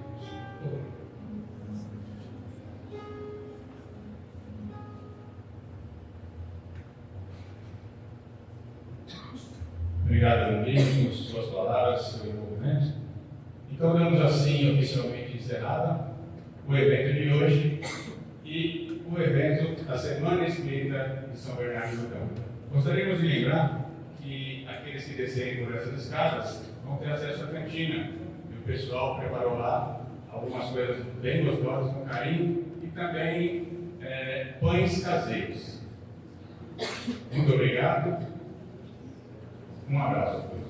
Obrigado, Andrinho, por suas palavras, seu envolvimento. Então, damos assim oficialmente encerrada o evento de hoje e o evento da Semana Espírita de São Bernardo do Campo. Gostaríamos de lembrar que aqueles que descerem por essas escadas vão ter acesso à cantina. E o pessoal preparou lá algumas coisas bem gostosas, com carinho, e também pães caseiros. Muito obrigado. Um abraço a todos.